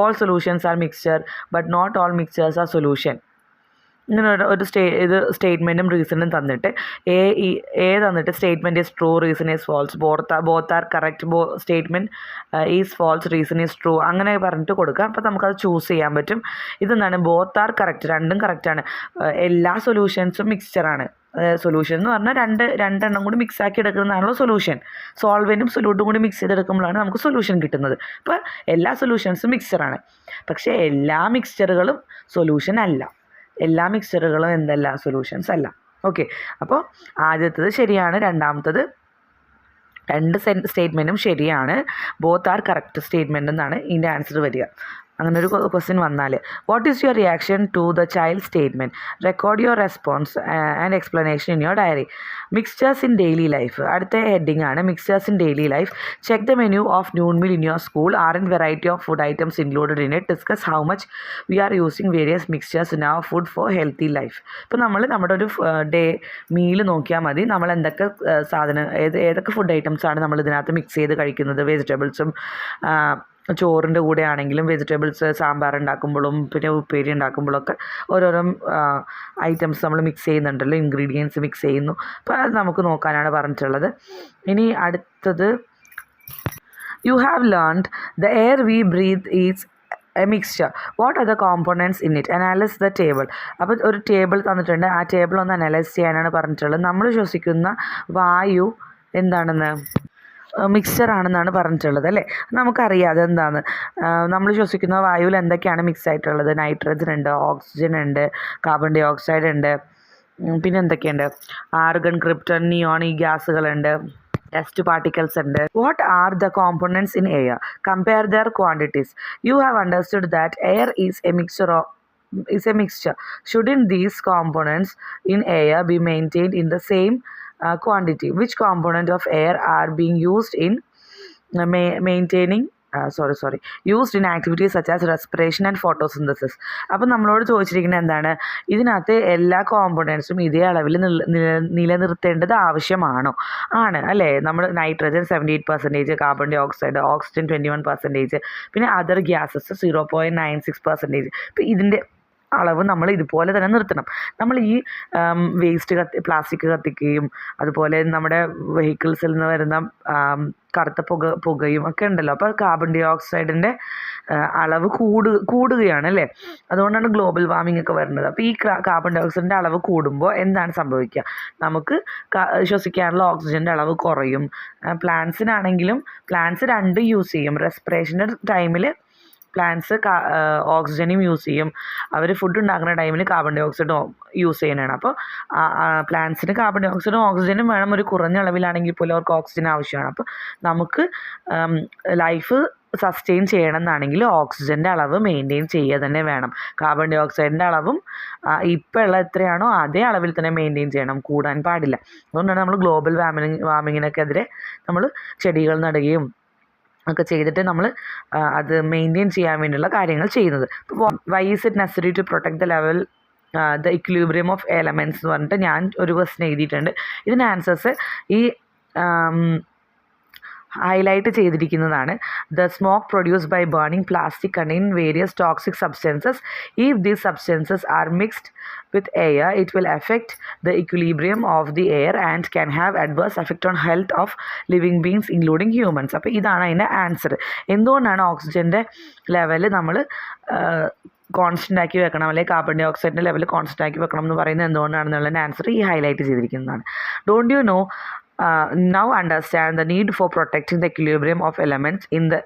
All solutions are mixture but not all mixtures are solution. ഇങ്ങനെ ഒരു സ്റ്റേറ്റ്മെൻറ്റും റീസണും തന്നിട്ട് തന്നിട്ട് statement is true, reason is false, both are correct, statement is false, reason is true, അങ്ങനെ പറഞ്ഞിട്ട് കൊടുക്കുക. അപ്പോൾ നമുക്കത് ചൂസ് ചെയ്യാൻ പറ്റും. ഇതെന്താണ്, ബോത്ത് ആർ കറക്റ്റ്, രണ്ടും കറക്റ്റാണ്. എല്ലാ സൊല്യൂഷൻസും മിക്സ്ചറാണ്. സൊല്യൂഷൻ എന്ന് പറഞ്ഞാൽ രണ്ടെണ്ണം കൂടി മിക്സ് ആക്കി എടുക്കുന്നതാണല്ലോ സൊല്യൂഷൻ. സോൾവെൻറ്റും സൊല്യൂട്ടും കൂടി മിക്സ് ചെയ്തെടുക്കുമ്പോഴാണ് നമുക്ക് സൊല്യൂഷൻ കിട്ടുന്നത്. അപ്പോൾ എല്ലാ സൊല്യൂഷൻസും മിക്സ്ചറാണ്, പക്ഷേ എല്ലാ മിക്സ്ചറുകളും സൊല്യൂഷൻ അല്ല. എല്ലാ മിക്സ്ചറുകളും എന്തല്ല, സൊല്യൂഷൻസ് അല്ല. ഓക്കെ, അപ്പോൾ ആദ്യത്തത് ശരിയാണ്, രണ്ടാമത്തത് രണ്ട് സ്റ്റേറ്റ്മെൻറ്റും ശരിയാണ്. ബോത്ത് ആർ കറക്റ്റ് സ്റ്റേറ്റ്മെൻറ്റ് എന്നാണ് ഇതിൻ്റെ ആൻസർ വരിക. അങ്ങനെ ഒരു ക്വസ്റ്റ്യൻ വന്നാൽ what is your reaction to the child statement? Record your response and explanation in your diary. Mixtures in daily life അടുത്ത ഹെഡിങ് ആണ്. Mixtures in daily life. Check the menu of noon meal in your school. Are in variety of food items included in it? Discuss how much we are using various mixtures in our food for healthy life. ഇപ്പോൾ നമ്മുടെ ഒരു മീൽ നോക്കിയാൽ മതി, നമ്മൾ എന്തൊക്കെ ഏതൊക്കെ ഫുഡ് ഐറ്റംസ് ആണ് നമ്മൾ ഇതിനകത്ത് മിക്സ് ചെയ്ത് കഴിക്കുന്നത്. വെജിറ്റബിൾസും ചോറിൻ്റെ കൂടെ ആണെങ്കിലും വെജിറ്റബിൾസ് സാമ്പാർ ഉണ്ടാക്കുമ്പോഴും പിന്നെ ഉപ്പേരി ഉണ്ടാക്കുമ്പോഴൊക്കെ ഓരോരോ ഐറ്റംസ് നമ്മൾ മിക്സ് ചെയ്യുന്നുണ്ടല്ലോ, ഇൻഗ്രീഡിയൻസ് മിക്സ് ചെയ്യുന്നു. അപ്പോൾ അത് നമുക്ക് നോക്കാനാണ് പറഞ്ഞിട്ടുള്ളത്. ഇനി അടുത്തത്, you have learned the air we breathe is a mixture. What are the components in it? Analyse the table. അപ്പോൾ ഒരു ടേബിൾ തന്നിട്ടുണ്ട്, ആ ടേബിൾ ഒന്ന് അനലൈസ് ചെയ്യാനാണ് പറഞ്ഞിട്ടുള്ളത്. നമ്മൾ ശ്വസിക്കുന്ന വായു എന്താണെന്ന്, മിക്സ്ചർ ആണെന്നാണ് പറഞ്ഞിട്ടുള്ളത് അല്ലേ. നമുക്കറിയാം അതെന്താണ്. നമ്മൾ ശ്വസിക്കുന്ന വായുവിൽ എന്തൊക്കെയാണ് മിക്സ് ആയിട്ടുള്ളത്? നൈട്രജൻ ഉണ്ട്, ഓക്സിജൻ ഉണ്ട്, കാർബൺ ഡൈ ഓക്സൈഡ് ഉണ്ട്, പിന്നെ എന്തൊക്കെയുണ്ട്, ആർഗൺ, ക്രിപ്റ്റൺ, നിയോൺ, ഈ ഗ്യാസുകളുണ്ട്, ഡസ്റ്റ് പാർട്ടിക്കിൾസ് ഉണ്ട്. What are the components in air? Compare their quantities. You have understood that air is a mixture. Shouldn't these components in air be maintained in the same quantity? Which component of air are being used in maintaining used in activities such as respiration and photosynthesis. അപ്പം നമ്മളോട് ചോദിച്ചിരിക്കുന്നത് എന്താണ്, ഇതിനകത്ത് എല്ലാ കോമ്പണൻസും ഇതേ അളവിൽ നിലനിർത്തേണ്ടത് ആവശ്യമാണോ? ആണ് അല്ലേ. നമ്മൾ nitrogen 78%, carbon dioxide, oxygen 21%, പിന്നെ അതർ ഗ്യാസസ് 0.96%. ഇപ്പം ഇതിൻ്റെ അളവ് നമ്മൾ ഇതുപോലെ തന്നെ നിർത്തണം. നമ്മൾ ഈ പ്ലാസ്റ്റിക് കത്തിക്കുകയും അതുപോലെ നമ്മുടെ വെഹിക്കിൾസിൽ നിന്ന് വരുന്ന കറുത്ത പുകയും ഒക്കെ ഉണ്ടല്ലോ. അപ്പോൾ കാർബൺ ഡൈ ഓക്സൈഡിൻ്റെ അളവ് കൂടുകയാണ് അല്ലേ. അതുകൊണ്ടാണ് ഗ്ലോബൽ വാർമിംഗ് ഒക്കെ വരുന്നത്. അപ്പോൾ ഈ കാർബൺ ഡൈ ഓക്സൈഡിൻ്റെ അളവ് കൂടുമ്പോൾ എന്താണ് സംഭവിക്കുക, നമുക്ക് ശ്വസിക്കാനുള്ള ഓക്സിജൻ്റെ അളവ് കുറയും. പ്ലാന്റ്സിനാണെങ്കിലും പ്ലാന്റ്സ് രണ്ടും യൂസ് ചെയ്യും. റെസ്പിറേഷൻ്റെ ടൈമിൽ പ്ലാന്റ്സ് ഓക്സിജനും യൂസ് ചെയ്യും. അവർ ഫുഡ് ഉണ്ടാക്കുന്ന ടൈമിൽ കാർബൺ ഡൈ ഓക്സൈഡും യൂസ് ചെയ്യുന്നതാണ്. അപ്പോൾ പ്ലാന്റ്സിന് കാർബൺ ഡൈ ഓക്സൈഡും ഓക്സിജനും വേണം. ഒരു കുറഞ്ഞ അളവിലാണെങ്കിൽ പോലും അവർക്ക് ഓക്സിജൻ ആവശ്യമാണ്. അപ്പോൾ നമുക്ക് ലൈഫ് സസ്റ്റെയിൻ ചെയ്യണം എന്നാണെങ്കിൽ ഓക്സിജൻ്റെ അളവ് മെയിൻറ്റെയിൻ ചെയ്യുക തന്നെ വേണം. കാർബൺ ഡൈ ഓക്സൈഡിൻ്റെ അളവും ഇപ്പോൾ ഉള്ള എത്രയാണോ അതേ അളവിൽ തന്നെ മെയിൻറ്റെയിൻ ചെയ്യണം, കൂടാൻ പാടില്ല. അതുകൊണ്ടാണ് നമ്മൾ ഗ്ലോബൽ വാർമിങ്ങിനൊക്കെതിരെ നമ്മൾ ചെടികൾ നടുകയും ഒക്കെ ചെയ്തിട്ട് നമ്മൾ അത് മെയിൻറ്റെയിൻ ചെയ്യാൻ വേണ്ടിയുള്ള കാര്യങ്ങൾ ചെയ്യുന്നത്. ഇപ്പോൾ why is it necessary to protect the level the equilibrium of elements എന്ന് പറഞ്ഞിട്ട് ഞാൻ ഒരു ക്വസ്റ്റ്യൻ എഴുതിയിട്ടുണ്ട്. ഇതിന് ആൻസേഴ്സ് ഈ ഹൈലൈറ്റ് ചെയ്തിരിക്കുന്നതാണ്. The smoke produced by burning plastic contain various toxic substances. If these substances are mixed with air, it will affect the equilibrium of the air and can have adverse effect on health of living beings including humans. അപ്പോൾ ഇതാണ് അതിൻ്റെ ആൻസർ. എന്തുകൊണ്ടാണ് ഓക്സിജൻ്റെ ലെവൽ നമ്മൾ കോൺസ്റ്റൻ്റ് ആക്കി വെക്കണം, അല്ലെങ്കിൽ കാർബൺ ഡൈ ഓക്സൈഡിൻ്റെ ലെവൽ കോൺസ്റ്റൻ്റ് ആക്കി വെക്കണം എന്ന് പറയുന്നത് എന്തുകൊണ്ടാണെന്നുള്ളതിൻ്റെ ആൻസർ ഈ ഹൈലൈറ്റ് ചെയ്തിരിക്കുന്നതാണ്. Don't you know now understand the need for protecting the equilibrium of elements in the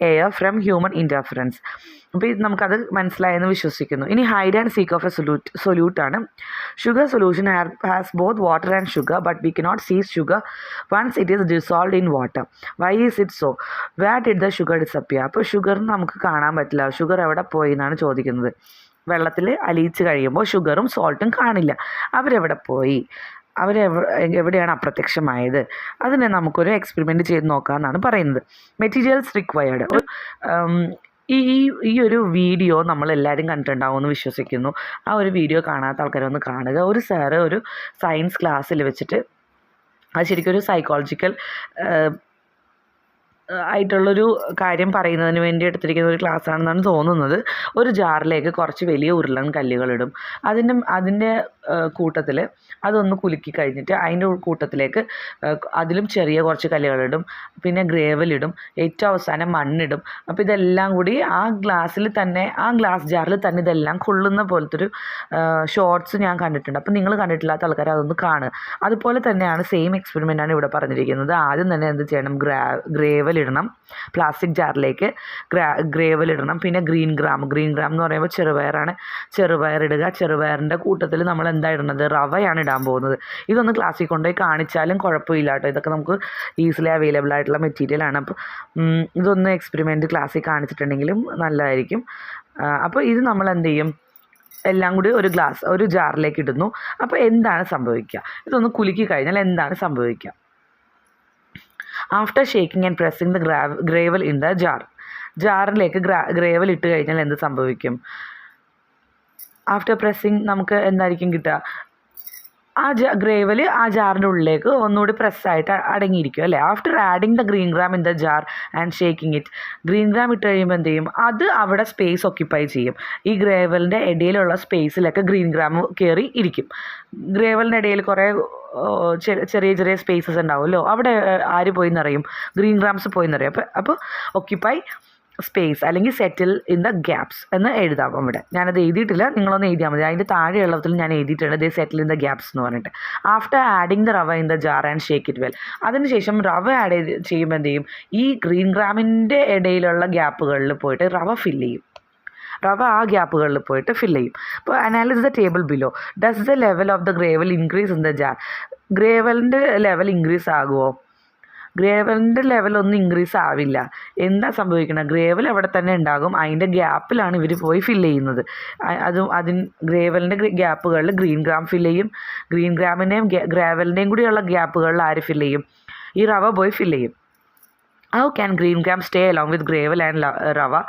air from human interference. അപ്പോൾ ഇത് നമുക്കത് മനസ്സിലായെന്ന് വിശ്വസിക്കുന്നു. ഇനി hide and seek of a സൊല്യൂട്ടാണ്. Sugar solution has both water and sugar, but we cannot sees sugar once it is dissolved in water. Why is it so? Where did the sugar disappear? അപ്പോൾ ഷുഗറിന് നമുക്ക് കാണാൻ പറ്റില്ല. ഷുഗർ എവിടെ പോയി എന്നാണ് ചോദിക്കുന്നത്. വെള്ളത്തിൽ അലിയിച്ച് കഴിയുമ്പോൾ ഷുഗറും സോൾട്ടും കാണില്ല. അവരെവിടെ പോയി? എവിടെയാണ് അപ്രത്യക്ഷമായത്? അതിനെ നമുക്കൊരു എക്സ്പെരിമെൻറ്റ് ചെയ്ത് നോക്കാമെന്നാണ് പറയുന്നത്. Materials required. ഈ ഒരു വീഡിയോ നമ്മളെല്ലാവരും കണ്ടിട്ടുണ്ടാവുമെന്ന് വിശ്വസിക്കുന്നു. ആ ഒരു വീഡിയോ കാണാത്ത ആൾക്കാരൊന്ന് കാണുക. ഒരു സാറ് ഒരു സയൻസ് ക്ലാസ്സിൽ വെച്ചിട്ട് അത് ശരിക്കും ഒരു സൈക്കോളജിക്കൽ ആയിട്ടുള്ളൊരു കാര്യം പറയുന്നതിന് വേണ്ടി എടുത്തിരിക്കുന്ന ഒരു ക്ലാസ് ആണെന്നാണ് തോന്നുന്നത്. ഒരു ജാറിലേക്ക് കുറച്ച് വലിയ ഉരുളൻ കല്ലുകളിടും. അതിൻ്റെ കൂട്ടത്തിൽ അതൊന്ന് കുലുക്കി കഴിഞ്ഞിട്ട് അതിൻ്റെ കൂട്ടത്തിലേക്ക് അതിലും ചെറിയ കുറച്ച് കല്ലുകളിടും, പിന്നെ ഗ്രേവലിടും, ഏറ്റവും അവസാനം മണ്ണിടും. അപ്പോൾ ഇതെല്ലാം കൂടി ആ ഗ്ലാസ് ജാറിൽ തന്നെ ഇതെല്ലാം കൊള്ളുന്ന പോലത്തെ ഒരു ഷോർട്സ് ഞാൻ കണ്ടിട്ടുണ്ട്. അപ്പോൾ നിങ്ങൾ കണ്ടിട്ടില്ലാത്ത ആൾക്കാർ അതൊന്ന് കാണുക. അതുപോലെ തന്നെയാണ് സെയിം എക്സ്പെരിമെൻ്റാണ് ഇവിടെ പറഞ്ഞിരിക്കുന്നത്. ആദ്യം തന്നെ എന്ത് ചെയ്യണം? ഗ്രേവലിടണം. പ്ലാസ്റ്റിക് ജാറിലേക്ക് ഗ്രേവലിടണം. പിന്നെ ഗ്രീൻ ഗ്രാം എന്ന് പറയുമ്പോൾ ചെറുപയറാണ്. ചെറുപയറിടുക. ചെറുപയറിൻ്റെ കൂട്ടത്തിൽ നമ്മൾ എന്താ ഇടുന്നത്? റവയാണ് ഇടാൻ പോകുന്നത്. ഇതൊന്ന് ക്ലാസ്സിൽ കൊണ്ടുപോയി കാണിച്ചാലും കുഴപ്പമില്ല കേട്ടോ. ഇതൊക്കെ നമുക്ക് ഈസിലി അവൈലബിൾ ആയിട്ടുള്ള മെറ്റീരിയലാണ്. അപ്പോൾ ഇതൊന്ന് എക്സ്പെരിമെൻറ്റ് ക്ലാസ്സിൽ കാണിച്ചിട്ടുണ്ടെങ്കിലും നല്ലതായിരിക്കും. അപ്പോൾ ഇത് നമ്മൾ എന്ത് ചെയ്യും? എല്ലാം കൂടി ഒരു ജാറിലേക്ക് ഇടുന്നു. അപ്പോൾ എന്താണ് സംഭവിക്കുക? ഇതൊന്ന് കുലുക്കി കഴിഞ്ഞാൽ എന്താണ് സംഭവിക്കുക? After shaking and pressing the gravel in the ജാറിലേക്ക് ഗ്രേവൽ ഇട്ട് കഴിഞ്ഞാൽ എന്ത് സംഭവിക്കും? ആഫ്റ്റർ പ്രസ്സിങ് നമുക്ക് എന്തായിരിക്കും കിട്ടുക? ആ ഗ്രേവൽ ആ ജാറിൻ്റെ ഉള്ളിലേക്ക് ഒന്നുകൂടി പ്രസ്സായിട്ട് അടങ്ങിയിരിക്കും അല്ലേ. After adding the green gram in the jar and shaking it, green gram ഇട്ട് കഴിയുമ്പോൾ എന്ത് ചെയ്യും? അത് അവിടെ സ്പേസ് ഓക്യുപ്പൈ ചെയ്യും. ഈ ഗ്രേവലിൻ്റെ ഇടയിലുള്ള സ്പേസിലൊക്കെ ഗ്രീൻ ഗ്രാം കയറി ഇരിക്കും. ഗ്രേവലിൻ്റെ ഇടയിൽ കുറേ ചെറിയ സ്പേസസ് ഉണ്ടാവുമല്ലോ. അവിടെ ആര് പോയി എന്നറിയും? ഗ്രീൻ ഗ്രാംസ് പോയി എന്നറിയും. അപ്പോൾ ഓക്യുപ്പൈ സ്പേസ് അല്ലെങ്കിൽ സെറ്റിൽ ഇൻ ദ ഗ്യാപ്സ് എന്ന് എഴുതാം. അവിടെ ഞാനത് എഴുതിയിട്ടില്ല, നിങ്ങളൊന്ന് എഴുതിയാൽ മതി. അതിൻ്റെ താഴെയുള്ളതിൽ ഞാൻ എഴുതിയിട്ടുണ്ട് ദേ സെറ്റിൽ ഇൻ ദ ഗ്യാപ്സ് എന്ന് പറഞ്ഞിട്ട്. ആഫ്റ്റർ ആഡിങ് ദ റവ in the jar and shake it well, അതിനുശേഷം റവ ആഡ് ചെയ്യുമ്പോൾ എന്ത് ചെയ്യും? ഈ ഗ്രീൻ ഗ്രാമിൻ്റെ ഇടയിലുള്ള ഗ്യാപ്പുകളിൽ പോയിട്ട് റവ ഫില്ല് ചെയ്യും. റവ ആ ഗ്യാപ്പുകളിൽ പോയിട്ട് ഫില്ല് ചെയ്യും. അപ്പോൾ analyse the table below. Does the level of the gravel increase in the jar? ഗ്രേവലിൻ്റെ ലെവൽ ഇൻക്രീസ് ആകുമോ? ഗ്രേവലിൻ്റെ ലെവലൊന്നും ഇൻക്രീസ് ആവില്ല. എന്താ സംഭവിക്കണം? ഗ്രേവൽ അവിടെ തന്നെ ഉണ്ടാകും. അതിൻ്റെ ഗ്യാപ്പിലാണ് ഇവർ പോയി ഫില്ല് ചെയ്യുന്നത്. ഗ്രേവലിൻ്റെ ഗ്യാപ്പുകളിൽ ഗ്രീൻ ഗ്രാം ഫില്ല് ചെയ്യും. ഗ്രീൻ ഗ്രാമിൻ്റെയും ഗ്രേവലിൻ്റെയും കൂടിയുള്ള ഗ്യാപ്പുകളിൽ ആര് ഫില്ല് ചെയ്യും? ഈ റവ പോയി ഫില്ല് ചെയ്യും. How can green gram stay along with gravel and rava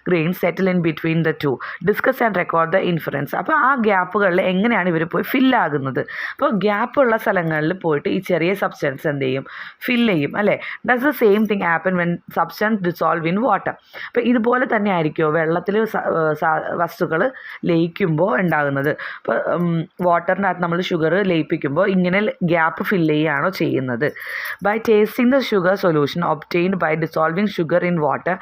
grains settle in between the two? Discuss and record the inference. അപ്പോൾ ആ ഗ്യാപ്പുകളിൽ എങ്ങനെയാണ് ഇവർ പോയി ഫില്ലാകുന്നത്? അപ്പോൾ ഗ്യാപ്പുള്ള സ്ഥലങ്ങളിൽ പോയിട്ട് ഈ ചെറിയ സബ്സ്റ്റൻസ് എന്ത് ചെയ്യും? ഫില്ല് ചെയ്യും അല്ലേ? Does the same thing happen when substance dissolve in water. അപ്പോൾ ഇതുപോലെ തന്നെ ആയിരിക്കുമോ വെള്ളത്തിൽ വസ്തുക്കൾ ലയിക്കുമ്പോൾ ഉണ്ടാകുന്നത്? ഇപ്പോൾ വാട്ടറിനകത്ത് നമ്മൾ ഷുഗർ ലയിപ്പിക്കുമ്പോൾ ഇങ്ങനെ ഗ്യാപ്പ് ഫില്ല് ചെയ്യുകയാണോ ചെയ്യുന്നത്? By tasting the sugar solution obtained by dissolving sugar in water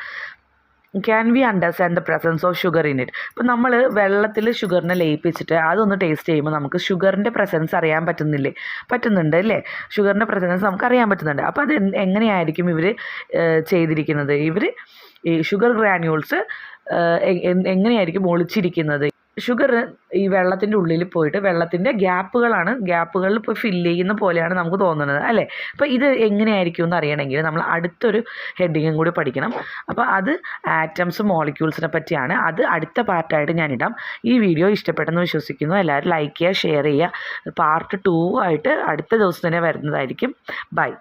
can we understand the presence of sugar in it? ഇപ്പോൾ നമ്മൾ വെള്ളത്തിൽ ഷുഗറിനെ ലയിപ്പിച്ചിട്ട് അതൊന്ന് ടേസ്റ്റ് ചെയ്യുമ്പോൾ നമുക്ക് ഷുഗറിൻ്റെ പ്രസൻസ് അറിയാൻ പറ്റുന്നുണ്ട് അല്ലേ? ഷുഗറിൻ്റെ പ്രസൻസ് നമുക്ക് അറിയാൻ പറ്റുന്നുണ്ട്. അപ്പോൾ അത് എങ്ങനെയായിരിക്കും ഇവർ ചെയ്തിരിക്കുന്നത്? ഇവർ ഈ ഷുഗർ ഗ്രാന്യൂൾസ് എങ്ങനെയായിരിക്കും ഒളിച്ചിരിക്കുന്നത്? ഷുഗർ ഈ വെള്ളത്തിൻ്റെ ഉള്ളിൽ പോയിട്ട് വെള്ളത്തിൻ്റെ ഗ്യാപ്പുകളിൽ പോയി ഫില്ല് ചെയ്യുന്ന പോലെയാണ് നമുക്ക് തോന്നുന്നത് അല്ലേ? അപ്പോൾ ഇത് എങ്ങനെയായിരിക്കും എന്ന് അറിയണമെങ്കിൽ നമ്മൾ അടുത്തൊരു ഹെഡിങ്ങും കൂടി പഠിക്കണം. അപ്പോൾ അത് ആറ്റംസ് മോളിക്യൂൾസിനെ പറ്റിയാണ്. അത് അടുത്ത പാർട്ടായിട്ട് ഞാനിടാം. ഈ വീഡിയോ ഇഷ്ടപ്പെട്ടെന്ന് വിശ്വസിക്കുന്നു. എല്ലാവരും ലൈക്ക് ചെയ്യുക, ഷെയർ ചെയ്യുക. പാർട്ട് 2 ആയിട്ട് അടുത്ത ദിവസം തന്നെ വരുന്നതായിരിക്കും. ബൈ.